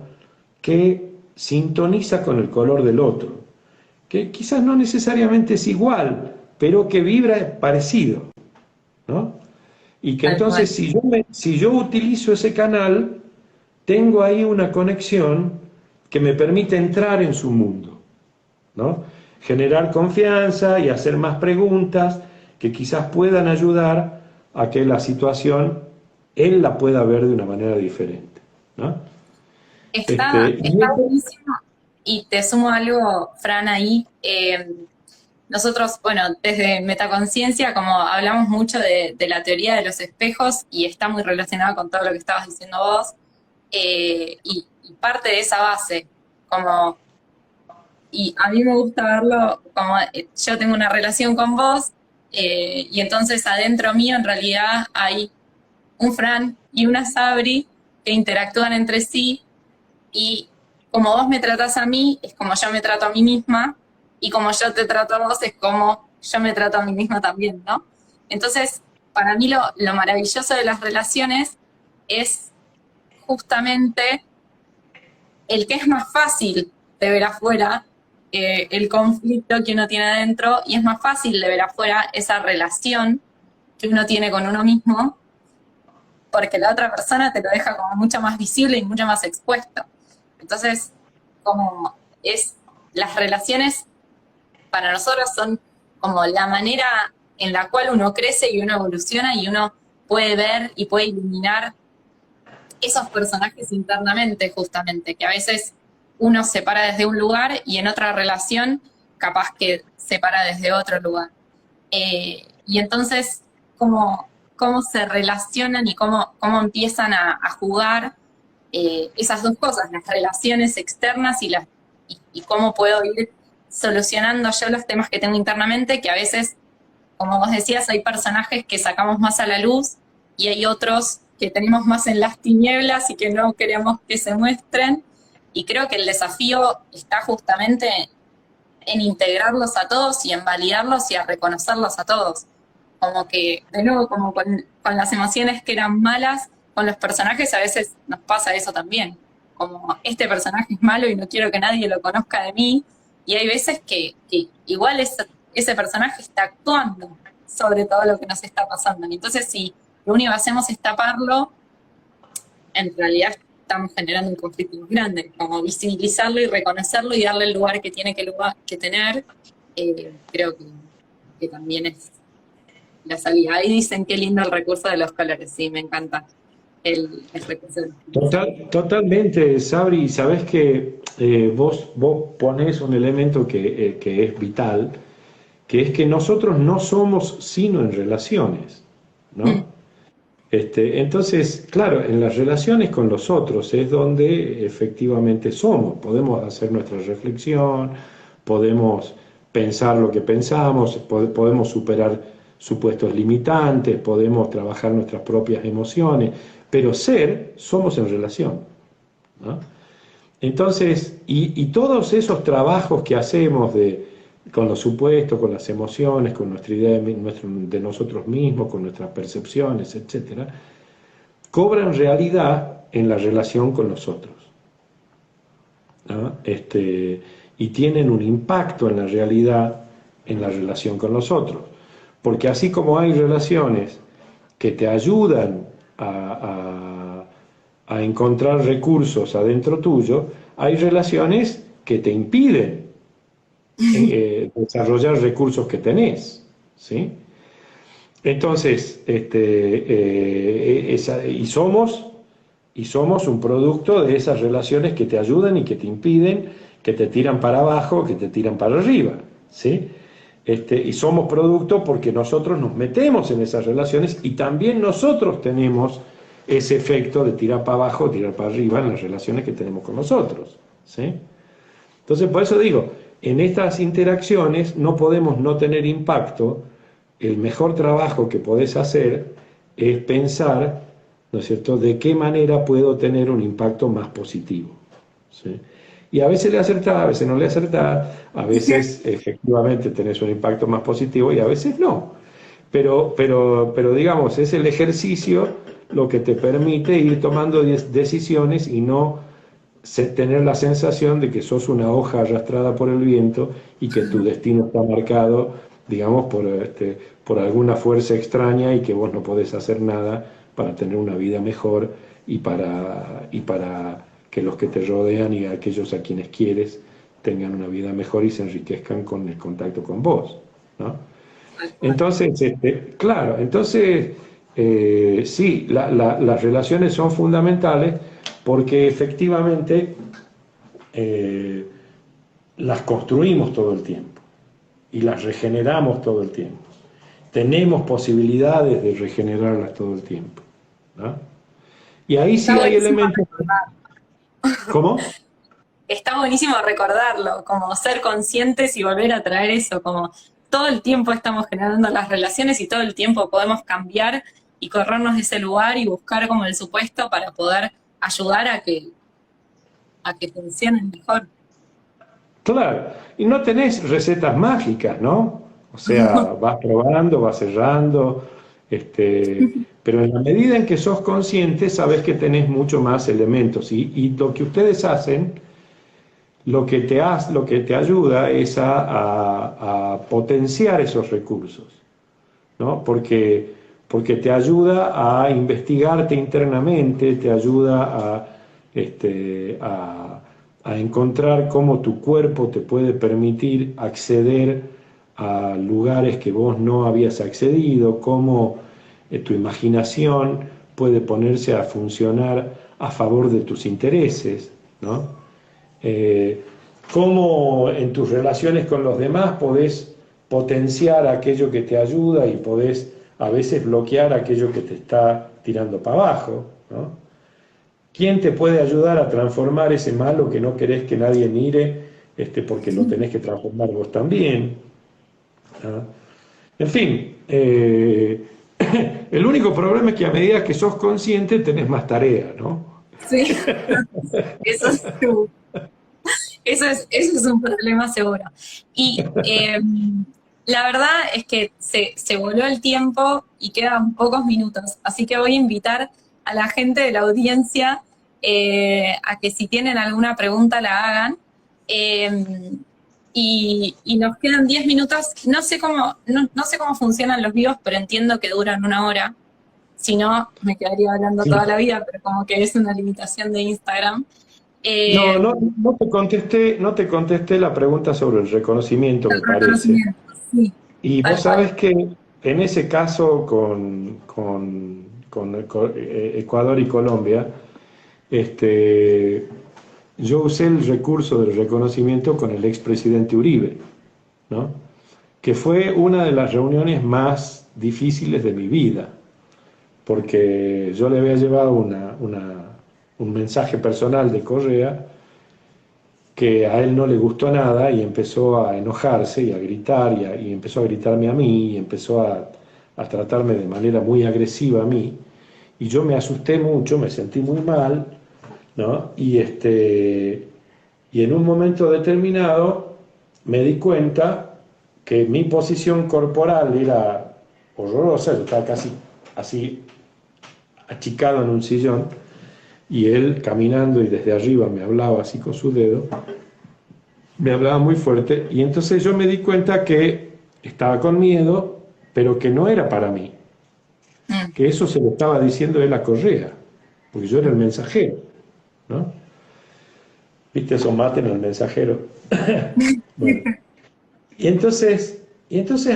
que sintoniza con el color del otro, que quizás no necesariamente es igual, pero que vibra parecido, ¿no? Y que Tal entonces cual. si yo utilizo ese canal, tengo ahí una conexión que me permite entrar en su mundo, ¿no? Generar confianza y hacer más preguntas que quizás puedan ayudar a que la situación él la pueda ver de una manera diferente, ¿no? Está buenísimo. Y te sumo algo, Fran, ahí. Nosotros, bueno, desde Metaconciencia, como hablamos mucho de la teoría de los espejos y está muy relacionado con todo lo que estabas diciendo vos, y parte de esa base, como, y a mí me gusta verlo como yo tengo una relación con vos, y entonces adentro mío en realidad hay un Fran y una Sabri que interactúan entre sí y como vos me tratás a mí, es como yo me trato a mí misma, y como yo te trato a vos, es como yo me trato a mí misma también, ¿no? Entonces, para mí lo maravilloso de las relaciones es justamente el que es más fácil de ver afuera el conflicto que uno tiene adentro, y es más fácil de ver afuera esa relación que uno tiene con uno mismo, porque la otra persona te lo deja como mucho más visible y mucho más expuesto. Entonces, como es, las relaciones para nosotros son como la manera en la cual uno crece y uno evoluciona y uno puede ver y puede iluminar esos personajes internamente, justamente, que a veces uno se para desde un lugar y en otra relación capaz que se para desde otro lugar. Y entonces, cómo se relacionan y cómo empiezan a jugar esas dos cosas, las relaciones externas y cómo puedo ir solucionando yo los temas que tengo internamente, que a veces, como vos decías, hay personajes que sacamos más a la luz y hay otros que tenemos más en las tinieblas y que no queremos que se muestren. Y creo que el desafío está justamente en integrarlos a todos y en validarlos y a reconocerlos a todos. Como que, de nuevo, como con las emociones que eran malas, con los personajes a veces nos pasa eso también. Como este personaje es malo y no quiero que nadie lo conozca de mí. Y hay veces que igual ese personaje está actuando sobre todo lo que nos está pasando. Y entonces, si lo único que hacemos es taparlo, en realidad estamos generando un conflicto muy grande, como visibilizarlo y reconocerlo y darle el lugar que tiene que tener, creo que también es la salida. Ahí dicen qué lindo el recurso de los colores, sí, me encanta el recurso de los colores. Totalmente, Sabri, sabes que vos pones un elemento que es vital, que es que nosotros no somos sino en relaciones, Mm, ¿no? Entonces, claro, en las relaciones con los otros es donde efectivamente somos, podemos hacer nuestra reflexión, podemos pensar lo que pensamos, podemos superar supuestos limitantes, podemos trabajar nuestras propias emociones, pero ser somos en relación, ¿no? Entonces, y todos esos trabajos que hacemos con los supuestos, con las emociones, con nuestra idea de nosotros mismos, con nuestras percepciones, etcétera, cobran realidad en la relación con los otros, ¿no? Y tienen un impacto en la realidad en la relación con los otros. Porque así como hay relaciones que te ayudan a encontrar recursos adentro tuyo, hay relaciones que te impiden desarrollar recursos que tenés, ¿sí? Entonces, y somos un producto de esas relaciones que te ayudan y que te impiden, que te tiran para abajo, que te tiran para arriba, ¿sí? Y somos producto porque nosotros nos metemos en esas relaciones y también nosotros tenemos ese efecto de tirar para abajo, tirar para arriba en las relaciones que tenemos con nosotros, ¿sí? Entonces, por eso digo, en estas interacciones no podemos no tener impacto. El mejor trabajo que podés hacer es pensar, ¿no es cierto?, de qué manera puedo tener un impacto más positivo, ¿sí? Y a veces le acertás, a veces no le acertás, a veces efectivamente tenés un impacto más positivo y a veces no. Pero digamos, es el ejercicio lo que te permite ir tomando decisiones y no tener la sensación de que sos una hoja arrastrada por el viento y que tu destino está marcado, digamos, por alguna fuerza extraña y que vos no podés hacer nada para tener una vida mejor y para que los que te rodean y aquellos a quienes quieres tengan una vida mejor y se enriquezcan con el contacto con vos, ¿no? Entonces, claro, entonces sí, las relaciones son fundamentales porque efectivamente eh, las construimos todo el tiempo y las regeneramos todo el tiempo. Tenemos posibilidades de regenerarlas todo el tiempo, ¿no? Y ahí Está sí hay buenísimo elementos. recordar. ¿Cómo? Está buenísimo recordarlo, como ser conscientes y volver a traer eso, como todo el tiempo estamos generando las relaciones y todo el tiempo podemos cambiar y corrernos de ese lugar y buscar como el supuesto para poder ayudar a que funcionen mejor. Claro, y no tenés recetas mágicas, ¿no? O sea, vas probando, vas cerrando, pero en la medida en que sos consciente, sabes que tenés mucho más elementos. Y lo que ustedes hacen, lo que te ayuda es a potenciar esos recursos, ¿no? Porque te ayuda a investigarte internamente, te ayuda a encontrar cómo tu cuerpo te puede permitir acceder a lugares que vos no habías accedido, cómo tu imaginación puede ponerse a funcionar a favor de tus intereses, ¿no? Eh, cómo en tus relaciones con los demás podés potenciar aquello que te ayuda y podés a veces bloquear aquello que te está tirando para abajo, ¿no? ¿Quién te puede ayudar a transformar ese malo que no querés que nadie mire, porque lo tenés que transformar vos también, ¿no? En fin, el único problema es que a medida que sos consciente tenés más tarea, ¿no? Sí, eso es, eso es un problema seguro. Y la verdad es que se voló el tiempo y quedan pocos minutos, así que voy a invitar a la gente de la audiencia a que si tienen alguna pregunta la hagan. Eh, y nos quedan 10 minutos. No sé cómo funcionan los vivos, pero entiendo que duran una hora. Si no, me quedaría hablando toda Sí. la vida, pero como que es una limitación de Instagram. No, Eh, no te contesté la pregunta sobre el reconocimiento, me el parece. reconocimiento, sí, Y vos tal cual. sabés que en ese caso con Ecuador y Colombia, este, yo usé el recurso del reconocimiento con el expresidente Uribe, ¿no? Que fue una de las reuniones más difíciles de mi vida, porque yo le había llevado un mensaje personal de Correa que a él no le gustó nada y empezó a enojarse y a gritar y empezó a gritarme a mí y empezó a tratarme de manera muy agresiva a mí y yo me asusté mucho, me sentí muy mal, ¿no? Y en un momento determinado me di cuenta que mi posición corporal era horrorosa, yo estaba casi así achicado en un sillón y él caminando y desde arriba me hablaba así con su dedo, me hablaba muy fuerte y entonces yo me di cuenta que estaba con miedo, pero que no era para mí, Mm, que eso se lo estaba diciendo él a Correa, porque yo era el mensajero, ¿no? ¿Viste eso? Maten al mensajero. Bueno, y entonces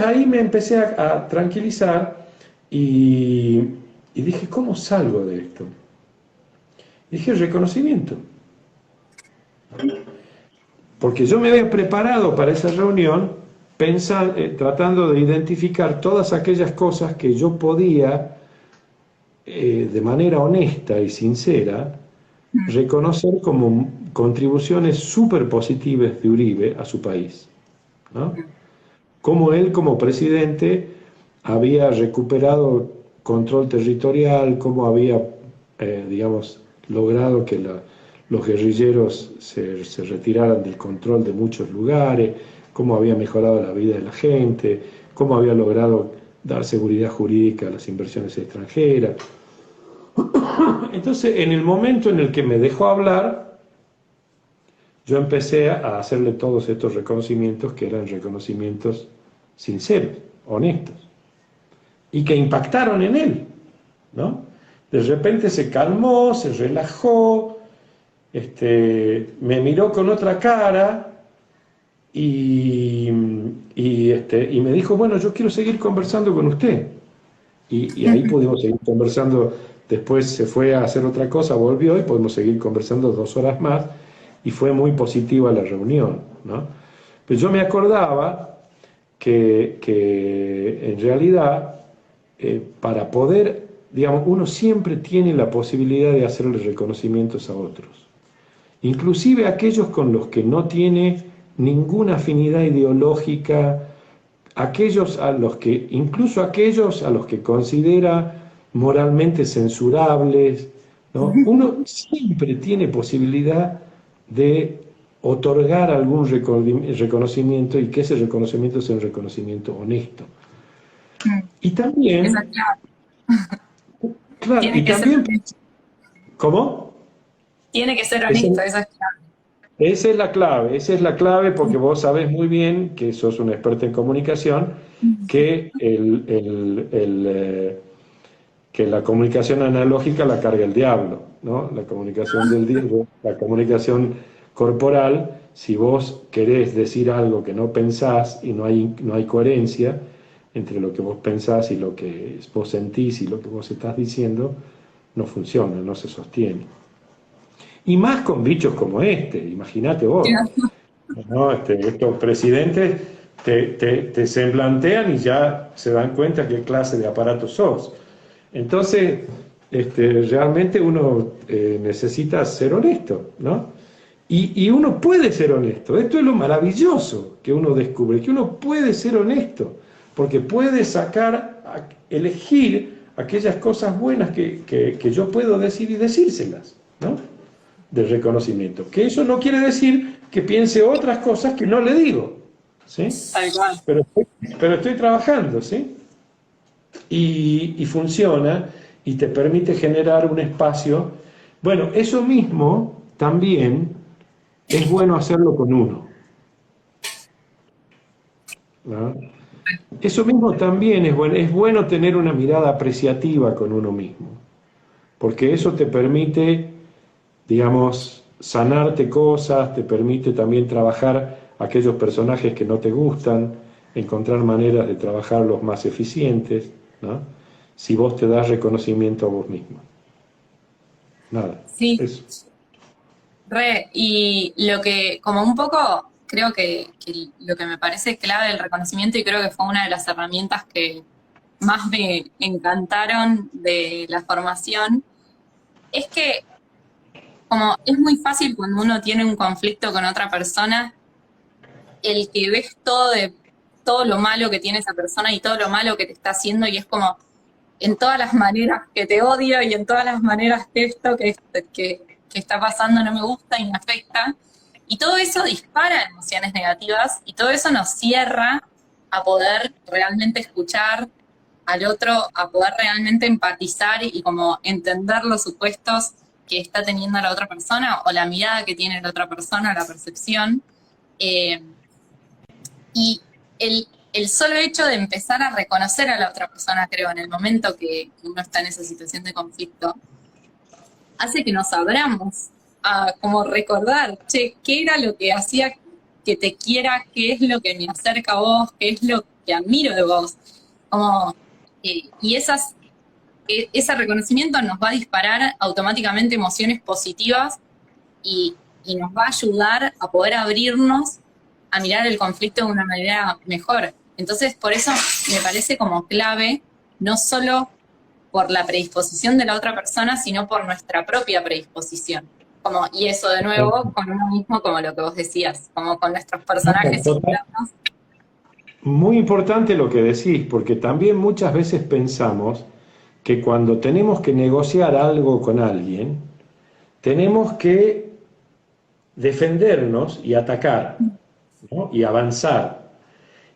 ahí me empecé a tranquilizar y, y dije, ¿cómo salgo de esto? Dije, reconocimiento. Porque yo me había preparado para esa reunión tratando de identificar todas aquellas cosas que yo podía, de manera honesta y sincera, mm, reconocer como contribuciones súper positivas de Uribe a su país, ¿no? Cómo él como presidente había recuperado control territorial, cómo había, digamos, logrado que los guerrilleros se retiraran del control de muchos lugares, cómo había mejorado la vida de la gente, cómo había logrado dar seguridad jurídica a las inversiones extranjeras. Entonces, en el momento en el que me dejó hablar, yo empecé a hacerle todos estos reconocimientos que eran reconocimientos sinceros, honestos, y que impactaron en él, ¿no? De repente se calmó, se relajó, me miró con otra cara y me dijo, bueno, yo quiero seguir conversando con usted. Y ahí pudimos seguir conversando. Después se fue a hacer otra cosa, volvió y pudimos seguir conversando 2 horas más y fue muy positiva la reunión, ¿no? Pero yo me acordaba que en realidad para poder, digamos, uno siempre tiene la posibilidad de hacerle reconocimientos a otros, inclusive aquellos con los que no tiene ninguna afinidad ideológica, incluso aquellos a los que considera moralmente censurables, ¿no? Uno siempre tiene posibilidad de otorgar algún reconocimiento y que ese reconocimiento sea un reconocimiento honesto. Y también, Esa clave. claro, Tiene y que ser también, honesto. ¿cómo? Tiene que ser Esa, honesto, esa es clave. esa es la clave porque vos sabés muy bien, que sos un experto en comunicación, que, que la comunicación analógica la carga el diablo, ¿no? La comunicación del diablo, la comunicación corporal, si vos querés decir algo que no pensás y no hay coherencia entre lo que vos pensás y lo que vos sentís y lo que vos estás diciendo, no funciona, no se sostiene. Y más con bichos como imagínate vos, ¿no? Estos presidentes te semblantean y ya se dan cuenta qué clase de aparato sos. Entonces, realmente uno necesita ser honesto, ¿no? Y uno puede ser honesto. Esto es lo maravilloso que uno descubre, que uno puede ser honesto, porque puede elegir aquellas cosas buenas que yo puedo decir y decírselas, ¿no? De reconocimiento. Que eso no quiere decir que piense otras cosas que no le digo, ¿sí? Tal cual. Pero estoy trabajando, ¿sí? Y funciona y te permite generar un espacio. Bueno, eso mismo también es bueno hacerlo con uno, ¿no? Eso mismo también es bueno tener una mirada apreciativa con uno mismo, porque eso te permite, digamos, sanarte cosas, te permite también trabajar aquellos personajes que no te gustan, encontrar maneras de trabajarlos más eficientes, ¿no? Si vos te das reconocimiento a vos mismo. Nada, Sí, eso. y lo que, como un poco, creo que lo que me parece clave del reconocimiento, y creo que fue una de las herramientas que más me encantaron de la formación, es que como es muy fácil cuando uno tiene un conflicto con otra persona, el que ves todo lo malo que tiene esa persona y todo lo malo que te está haciendo, y es como en todas las maneras que te odio y en todas las maneras que esto que está pasando no me gusta y me afecta. Y todo eso dispara emociones negativas y todo eso nos cierra a poder realmente escuchar al otro, a poder realmente empatizar y como entender los supuestos que está teniendo la otra persona o la mirada que tiene la otra persona, la percepción. Eh, y el solo hecho de empezar a reconocer a la otra persona, creo, en el momento que uno está en esa situación de conflicto, hace que nos abramos a como recordar, che, ¿qué era lo que hacía que te quiera? ¿Qué es lo que me acerca a vos? ¿Qué es lo que admiro de vos? Como, y ese reconocimiento nos va a disparar automáticamente emociones positivas y nos va a ayudar a poder abrirnos a mirar el conflicto de una manera mejor. Entonces, por eso me parece como clave, no solo por la predisposición de la otra persona, sino por nuestra propia predisposición. Como, y eso de nuevo con uno mismo, como lo que vos decías, como con nuestros personajes internos. Muy importante lo que decís, porque también muchas veces pensamos que cuando tenemos que negociar algo con alguien, tenemos que defendernos y atacar, ¿no? Y avanzar.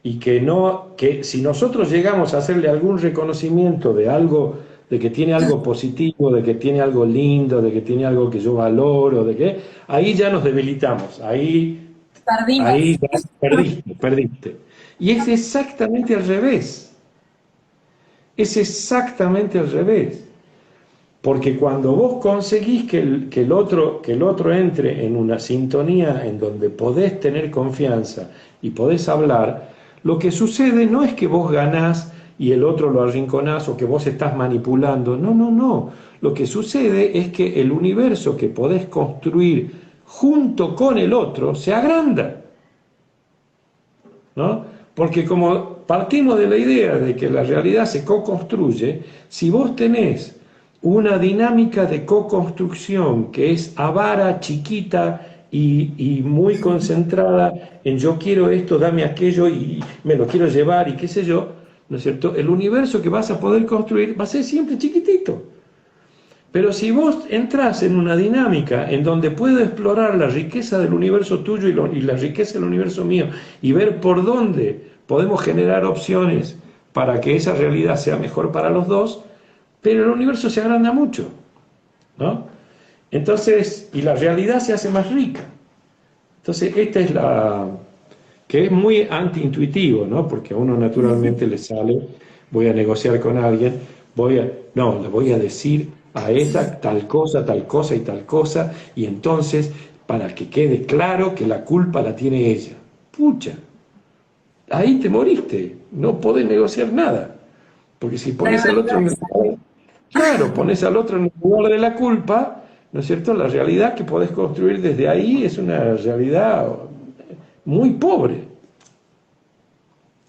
Y que si nosotros llegamos a hacerle algún reconocimiento de algo, de que tiene algo positivo, de que tiene algo lindo, de que tiene algo que yo valoro, de que ahí ya nos debilitamos, ahí Perdimos. ya perdiste. Y es exactamente al revés, es exactamente al revés. Porque cuando vos conseguís que el otro entre en una sintonía en donde podés tener confianza y podés hablar, lo que sucede no es que vos ganás y el otro lo arrinconás o que vos estás manipulando. No, no, no. Lo que sucede es que el universo que podés construir junto con el otro se agranda, ¿no? Porque como partimos de la idea de que la realidad se co-construye, si vos tenés una dinámica de co-construcción que es avara, chiquita y muy concentrada en yo quiero esto, dame aquello y me lo quiero llevar y qué sé yo, ¿no es cierto? El universo que vas a poder construir va a ser siempre chiquitito. Pero si vos entras en una dinámica en donde puedo explorar la riqueza del universo tuyo y la riqueza del universo mío y ver por dónde podemos generar opciones para que esa realidad sea mejor para los dos, pero el universo se agranda mucho, ¿no? Entonces, y la realidad se hace más rica. Entonces, esta es que es muy antiintuitivo, ¿no? Porque a uno naturalmente le sale, voy a negociar con alguien, no, le voy a decir a esa tal cosa y tal cosa, y entonces, para que quede claro que la culpa la tiene ella. Pucha, ahí te moriste, no podés negociar nada. Porque si pones al otro en el lugar, claro, pones al otro en el lugar de la culpa, ¿no es cierto? La realidad que podés construir desde ahí es una realidad muy pobre,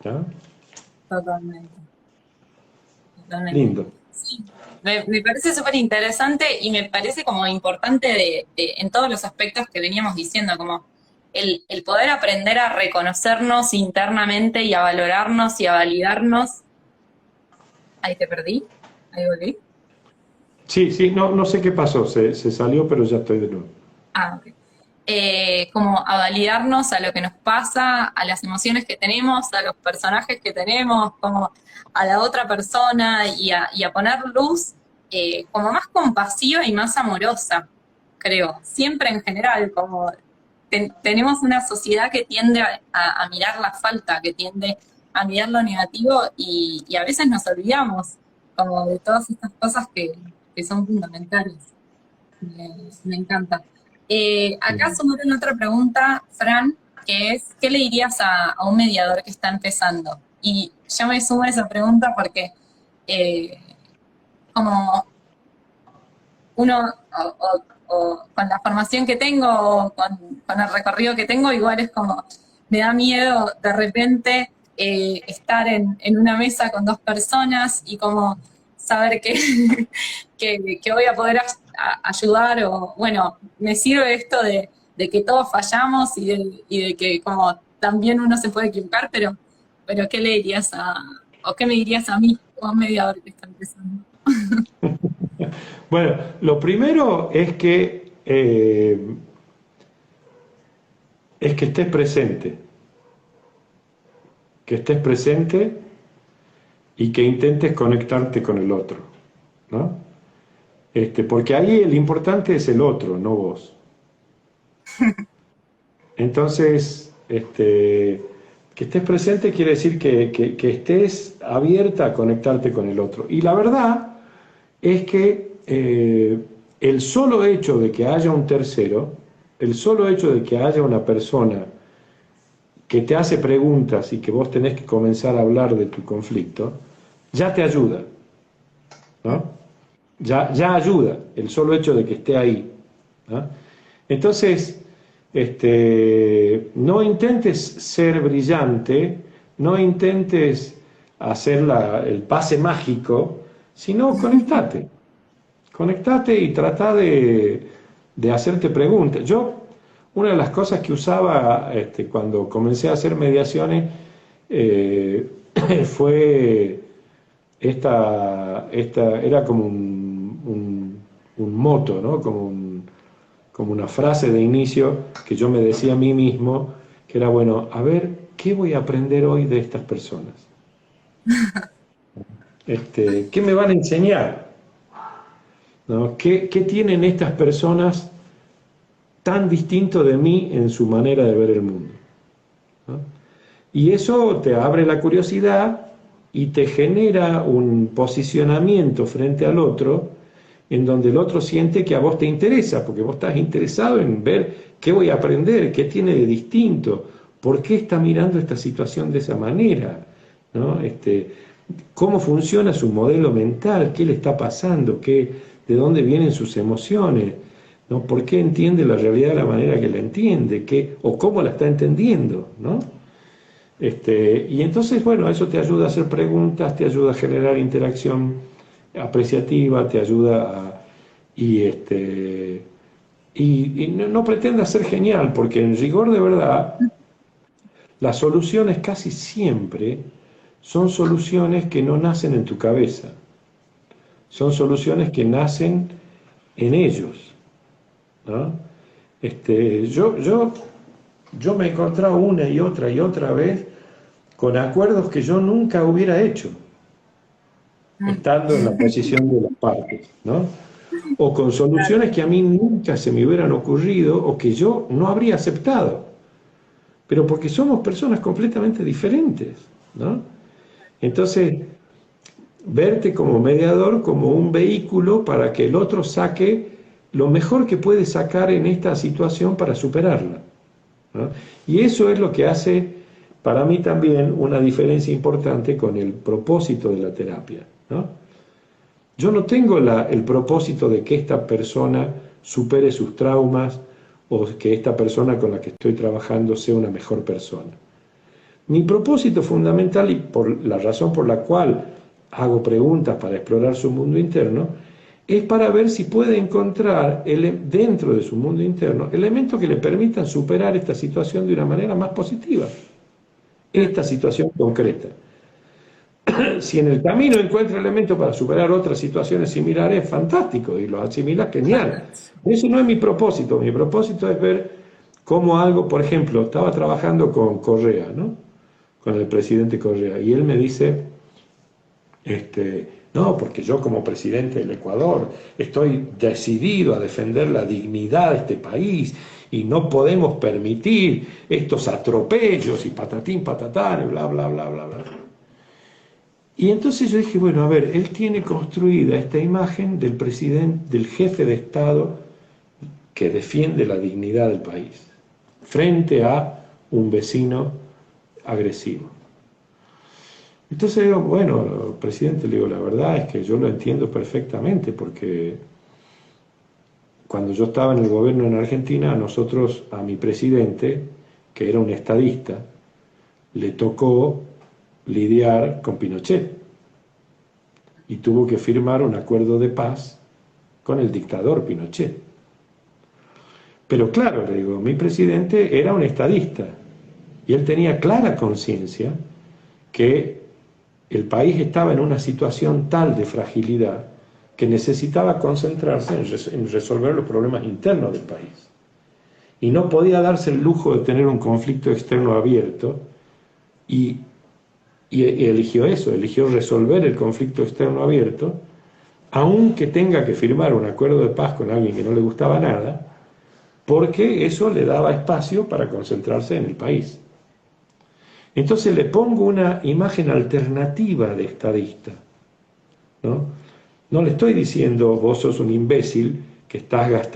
¿no? Totalmente, totalmente. Lindo. Sí, me parece súper interesante y me parece como importante en todos los aspectos que veníamos diciendo, como el poder aprender a reconocernos internamente y a valorarnos y a validarnos. Ahí te perdí, ahí volví. Sí, sí, no, no sé qué pasó, se salió, pero ya estoy de nuevo. Ah, ok. Como a validarnos a lo que nos pasa, a las emociones que tenemos, a los personajes que tenemos, como a la otra persona y a poner luz como más compasiva y más amorosa, creo. Siempre en general, como tenemos una sociedad que tiende a mirar la falta, que tiende a mirar lo negativo y a veces nos olvidamos como de todas estas cosas que son fundamentales. Me encanta. Acá sumaron otra pregunta, Fran, que es, ¿qué le dirías a un mediador que está empezando? Y yo me sumo a esa pregunta porque eh, como uno, con la formación que tengo, o con el recorrido que tengo, igual es como, me da miedo de repente estar en una mesa con dos personas y como saber que, que voy a poder ayudar o, bueno, me sirve esto de que todos fallamos y de que como también uno se puede equivocar, pero ¿qué le dirías o qué me dirías a mí, como un mediador que está empezando? Bueno, lo primero es que que estés presente y que intentes conectarte con el otro, ¿no? Porque ahí el importante es el otro, no vos. Entonces, que estés presente quiere decir que estés abierta a conectarte con el otro. Y la verdad es que el solo hecho de que haya un tercero, el solo hecho de que haya una persona que te hace preguntas y que vos tenés que comenzar a hablar de tu conflicto, ya te ayuda, ¿no? Ya ayuda el solo hecho de que esté ahí, ¿no? Entonces, no intentes ser brillante, no intentes hacer el pase mágico, sino conectate y trata de hacerte preguntas. Una de las cosas que usaba cuando comencé a hacer mediaciones eh, fue era como un moto, ¿no? Como como una frase de inicio que yo me decía a mí mismo, que era, bueno, a ver, ¿qué voy a aprender hoy de estas personas? ¿Qué me van a enseñar? ¿No? ¿Qué tienen estas personas tan distinto de mí en su manera de ver el mundo? ¿No? Y eso te abre la curiosidad y te genera un posicionamiento frente al otro en donde el otro siente que a vos te interesa, porque vos estás interesado en ver qué voy a aprender, qué tiene de distinto, por qué está mirando esta situación de esa manera, ¿no? Cómo funciona su modelo mental, qué le está pasando, de dónde vienen sus emociones, ¿no? ¿Por qué entiende la realidad de la manera que la entiende? O cómo la está entendiendo, ¿no? Y entonces, bueno, eso te ayuda a hacer preguntas, te ayuda a generar interacción apreciativa, te ayuda a... Y no pretendas ser genial, porque en rigor de verdad, las soluciones casi siempre son soluciones que no nacen en tu cabeza, son soluciones que nacen en ellos, ¿no? Yo me he encontrado una y otra vez con acuerdos que yo nunca hubiera hecho, estando en la posición de las partes, ¿no? O con soluciones que a mí nunca se me hubieran ocurrido o que yo no habría aceptado, pero porque somos personas completamente diferentes, ¿no? Entonces, verte como mediador, como un vehículo para que el otro saque lo mejor que puede sacar en esta situación para superarla, ¿no? Y eso es lo que hace para mí también una diferencia importante con el propósito de la terapia, ¿no? Yo no tengo el propósito de que esta persona supere sus traumas o que esta persona con la que estoy trabajando sea una mejor persona. Mi propósito fundamental y por la razón por la cual hago preguntas para explorar su mundo interno es para ver si puede encontrar dentro de su mundo interno elementos que le permitan superar esta situación de una manera más positiva, esta situación concreta. Si en el camino encuentra elementos para superar otras situaciones similares, fantástico, y lo asimila, genial. Eso no es mi propósito es ver cómo algo, por ejemplo, estaba trabajando con Correa, ¿no? Con el presidente Correa, y él me dice, no, porque yo como presidente del Ecuador estoy decidido a defender la dignidad de este país y no podemos permitir estos atropellos y patatín, patatán, y bla, bla, bla, bla, bla. Y entonces yo dije, bueno, a ver, él tiene construida esta imagen del presidente, del jefe de Estado que defiende la dignidad del país frente a un vecino agresivo. Entonces digo, bueno, presidente, le digo, la verdad es que yo lo entiendo perfectamente porque cuando yo estaba en el gobierno en Argentina, a mi presidente, que era un estadista, le tocó lidiar con Pinochet y tuvo que firmar un acuerdo de paz con el dictador Pinochet. Pero claro, le digo, mi presidente era un estadista y él tenía clara conciencia que el país estaba en una situación tal de fragilidad que necesitaba concentrarse en resolver los problemas internos del país. Y no podía darse el lujo de tener un conflicto externo abierto y eligió eso, eligió resolver el conflicto externo abierto, aunque tenga que firmar un acuerdo de paz con alguien que no le gustaba nada, porque eso le daba espacio para concentrarse en el país. Entonces le pongo una imagen alternativa de estadista, ¿no? No le estoy diciendo vos sos un imbécil que estás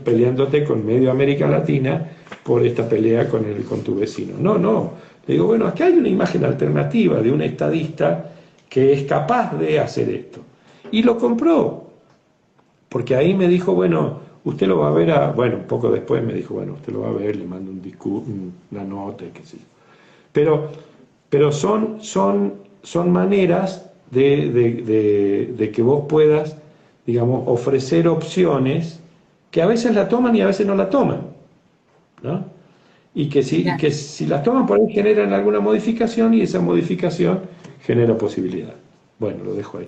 peleándote con medio América Latina por esta pelea con tu vecino. No, no. Le digo, bueno, aquí hay una imagen alternativa de un estadista que es capaz de hacer esto. Y lo compró, porque ahí me dijo, bueno, usted lo va a ver bueno, un poco después me dijo, bueno, usted lo va a ver, le mando una nota, qué sé yo. Pero son maneras de que vos puedas, digamos, ofrecer opciones que a veces la toman y a veces no la toman, ¿no? Y que si las toman por ahí generan alguna modificación y esa modificación genera posibilidad. Bueno, lo dejo ahí.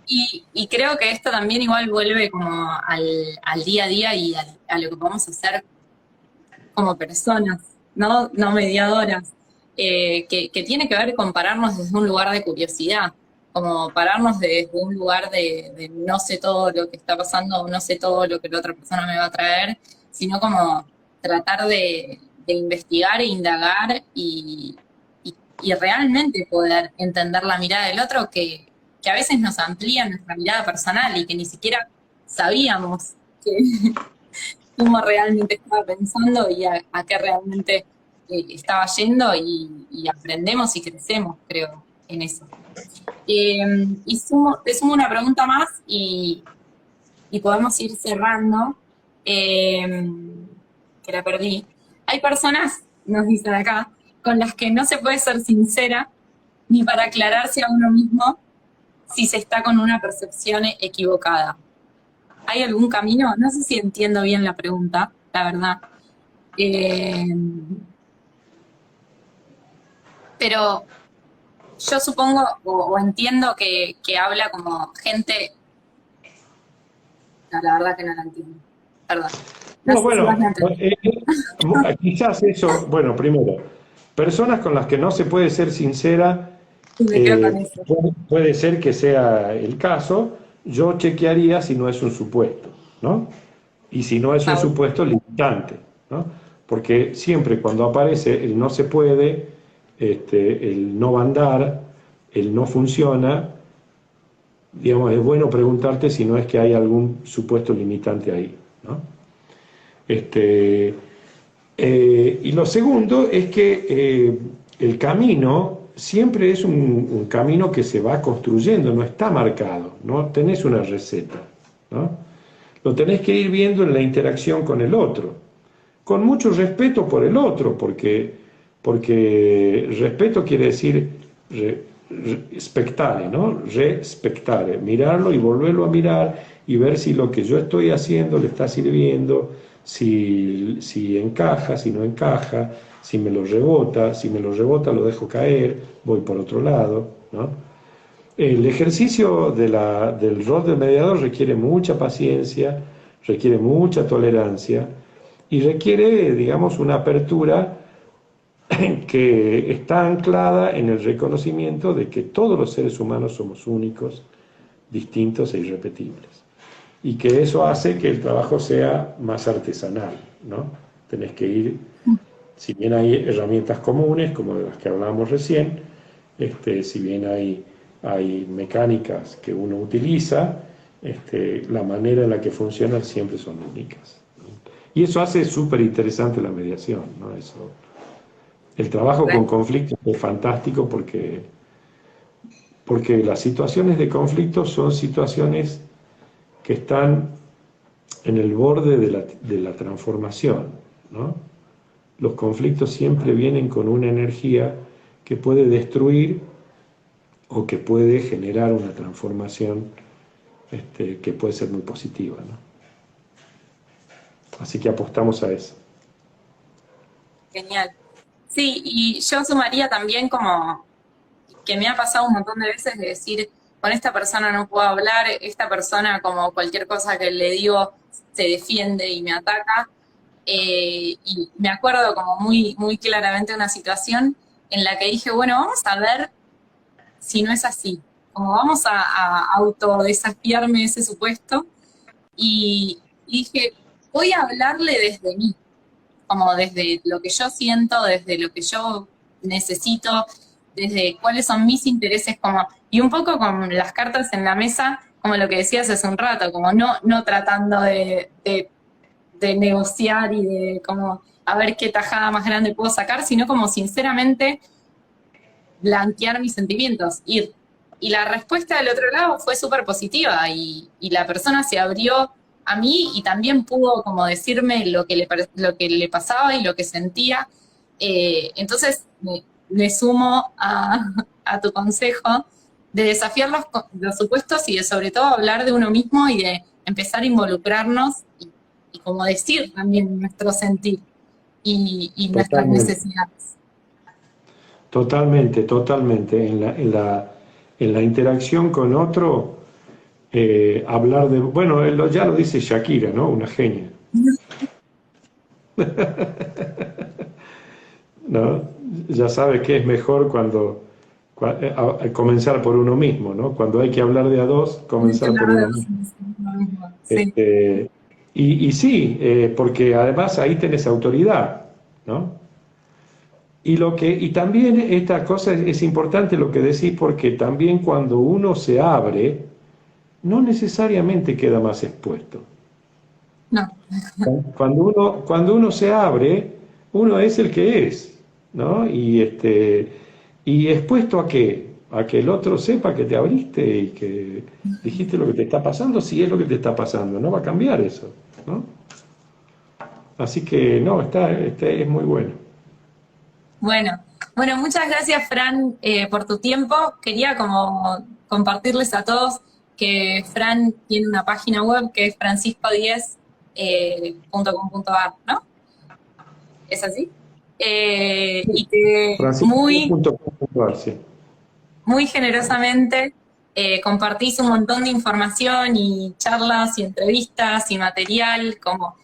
Y creo que esto también igual vuelve como al día a día y a lo que podemos hacer como personas, ¿no? No mediadoras, que tiene que ver con pararnos desde un lugar de curiosidad, como pararnos desde un lugar de no sé todo lo que está pasando, no sé todo lo que la otra persona me va a traer, sino como tratar de investigar e indagar y realmente poder entender la mirada del otro que a veces nos amplía nuestra mirada personal y que ni siquiera sabíamos cómo realmente estaba pensando y a qué realmente estaba yendo y aprendemos y crecemos, creo, en eso. Te sumo una pregunta más y podemos ir cerrando, eh, que la perdí. Hay personas, nos dicen acá, con las que no se puede ser sincera ni para aclararse a uno mismo si se está con una percepción equivocada. ¿Hay algún camino? No sé si entiendo bien la pregunta, la verdad. Eh, pero yo supongo o entiendo que habla como gente. No, la verdad que no la entiendo. Perdón. No No, sé si vas bueno, a entender. quizás eso, bueno, primero, personas con las que no se puede ser sincera, Y me quedo con eso. puede ser que sea el caso, yo chequearía si no es un supuesto, ¿no? Y si no es un Pau. supuesto limitante, ¿no? Porque siempre cuando aparece el no se puede, el no va a andar, el no funciona, digamos, es bueno preguntarte si no es que hay algún supuesto limitante ahí, ¿no? Este, y lo segundo es que el camino siempre es un camino que se va construyendo, no está marcado, no tenés una receta, ¿no? Lo tenés que ir viendo en la interacción con el otro, con mucho respeto por el otro, porque respeto quiere decir spectare, ¿no? Respectare, mirarlo y volverlo a mirar y ver si lo que yo estoy haciendo le está sirviendo, si encaja, si no encaja, si me lo rebota, si me lo rebota lo dejo caer, voy por otro lado, ¿no? El ejercicio del rol del mediador requiere mucha paciencia, requiere mucha tolerancia y requiere, digamos, una apertura que está anclada en el reconocimiento de que todos los seres humanos somos únicos, distintos e irrepetibles. Y que eso hace que el trabajo sea más artesanal, ¿no? Tenés que ir, si bien hay herramientas comunes, como de las que hablábamos recién, si bien hay mecánicas que uno utiliza, la manera en la que funcionan siempre son únicas. Y eso hace súper interesante la mediación, ¿no? El trabajo con conflictos es fantástico porque las situaciones de conflicto son situaciones que están en el borde de la transformación, ¿no? Los conflictos siempre vienen con una energía que puede destruir o que puede generar una transformación que puede ser muy positiva, ¿no? Así que apostamos a eso. Genial. Sí, y yo sumaría también como que me ha pasado un montón de veces de decir, con esta persona no puedo hablar, esta persona como cualquier cosa que le digo se defiende y me ataca. Y me acuerdo como muy claramente de una situación en la que dije, bueno, vamos a ver si no es así, como vamos a autodesafiarme de ese supuesto y dije, voy a hablarle desde mí, como desde lo que yo siento, desde lo que yo necesito, desde cuáles son mis intereses, como, y un poco con las cartas en la mesa, como lo que decías hace un rato, como no tratando de negociar y de como a ver qué tajada más grande puedo sacar, sino como sinceramente blanquear mis sentimientos. Y la respuesta del otro lado fue súper positiva y la persona se abrió a mí y también pudo como decirme lo que le pasaba y lo que sentía. Entonces me sumo a tu consejo de desafiar los supuestos y de sobre todo hablar de uno mismo y de empezar a involucrarnos y como decir también nuestro sentir y nuestras Totalmente, necesidades. totalmente, totalmente. En la interacción con otro, hablar de, bueno, ya lo dice Shakira, ¿no? Una genia, ¿no? Ya sabe que es mejor cuando, comenzar por uno mismo, ¿no? Cuando hay que hablar de a dos, comenzar por uno mismo. Sí, Este, y sí, porque además ahí tenés autoridad, ¿no? Y también esta cosa es importante lo que decís, porque también cuando uno se abre, no necesariamente queda más expuesto. no, Cuando uno se abre, uno es el que es, ¿no? Y expuesto a qué? A que el otro sepa que te abriste y que dijiste lo que te está pasando, si es lo que te está pasando, no va a cambiar eso, ¿no? Así que no, es muy bueno. bueno, bueno, muchas gracias, Fran, por tu tiempo. Quería como compartirles a todos que Fran tiene una página web que es francisco10.com.ar, ¿no? ¿Es así? Y que Francisco.com.ar, sí. muy generosamente compartís un montón de información y charlas y entrevistas y material como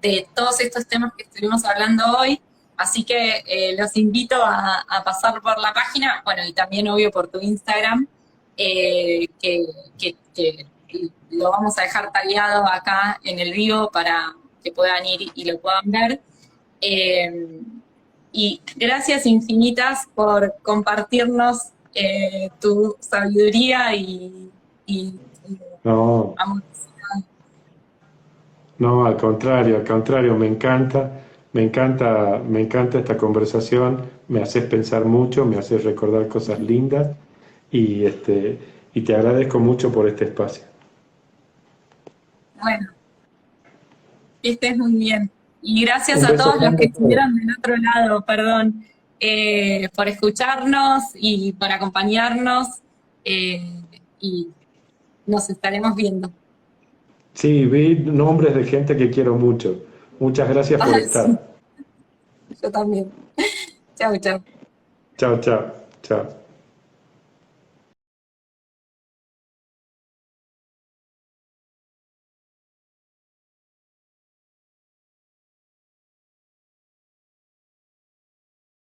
de todos estos temas que estuvimos hablando hoy. Así que los invito a pasar por la página, bueno, y también obvio por tu Instagram, que, que lo vamos a dejar tagueado acá en el vivo para que puedan ir y lo puedan ver. Eh, y gracias infinitas por compartirnos tu sabiduría y tu No, amor. no, al contrario, me encanta esta conversación, me haces pensar mucho, me haces recordar cosas lindas y te agradezco mucho por este espacio. Bueno, que estés muy bien. Y gracias Un a beso todos los grande que a todos. estuvieron del otro lado, perdón, por escucharnos y por acompañarnos. eh, y nos estaremos viendo. Sí, vi nombres de gente que quiero mucho. Muchas gracias por Ay, sí, estar. yo también. Chau, chau. Chao, chao, chao.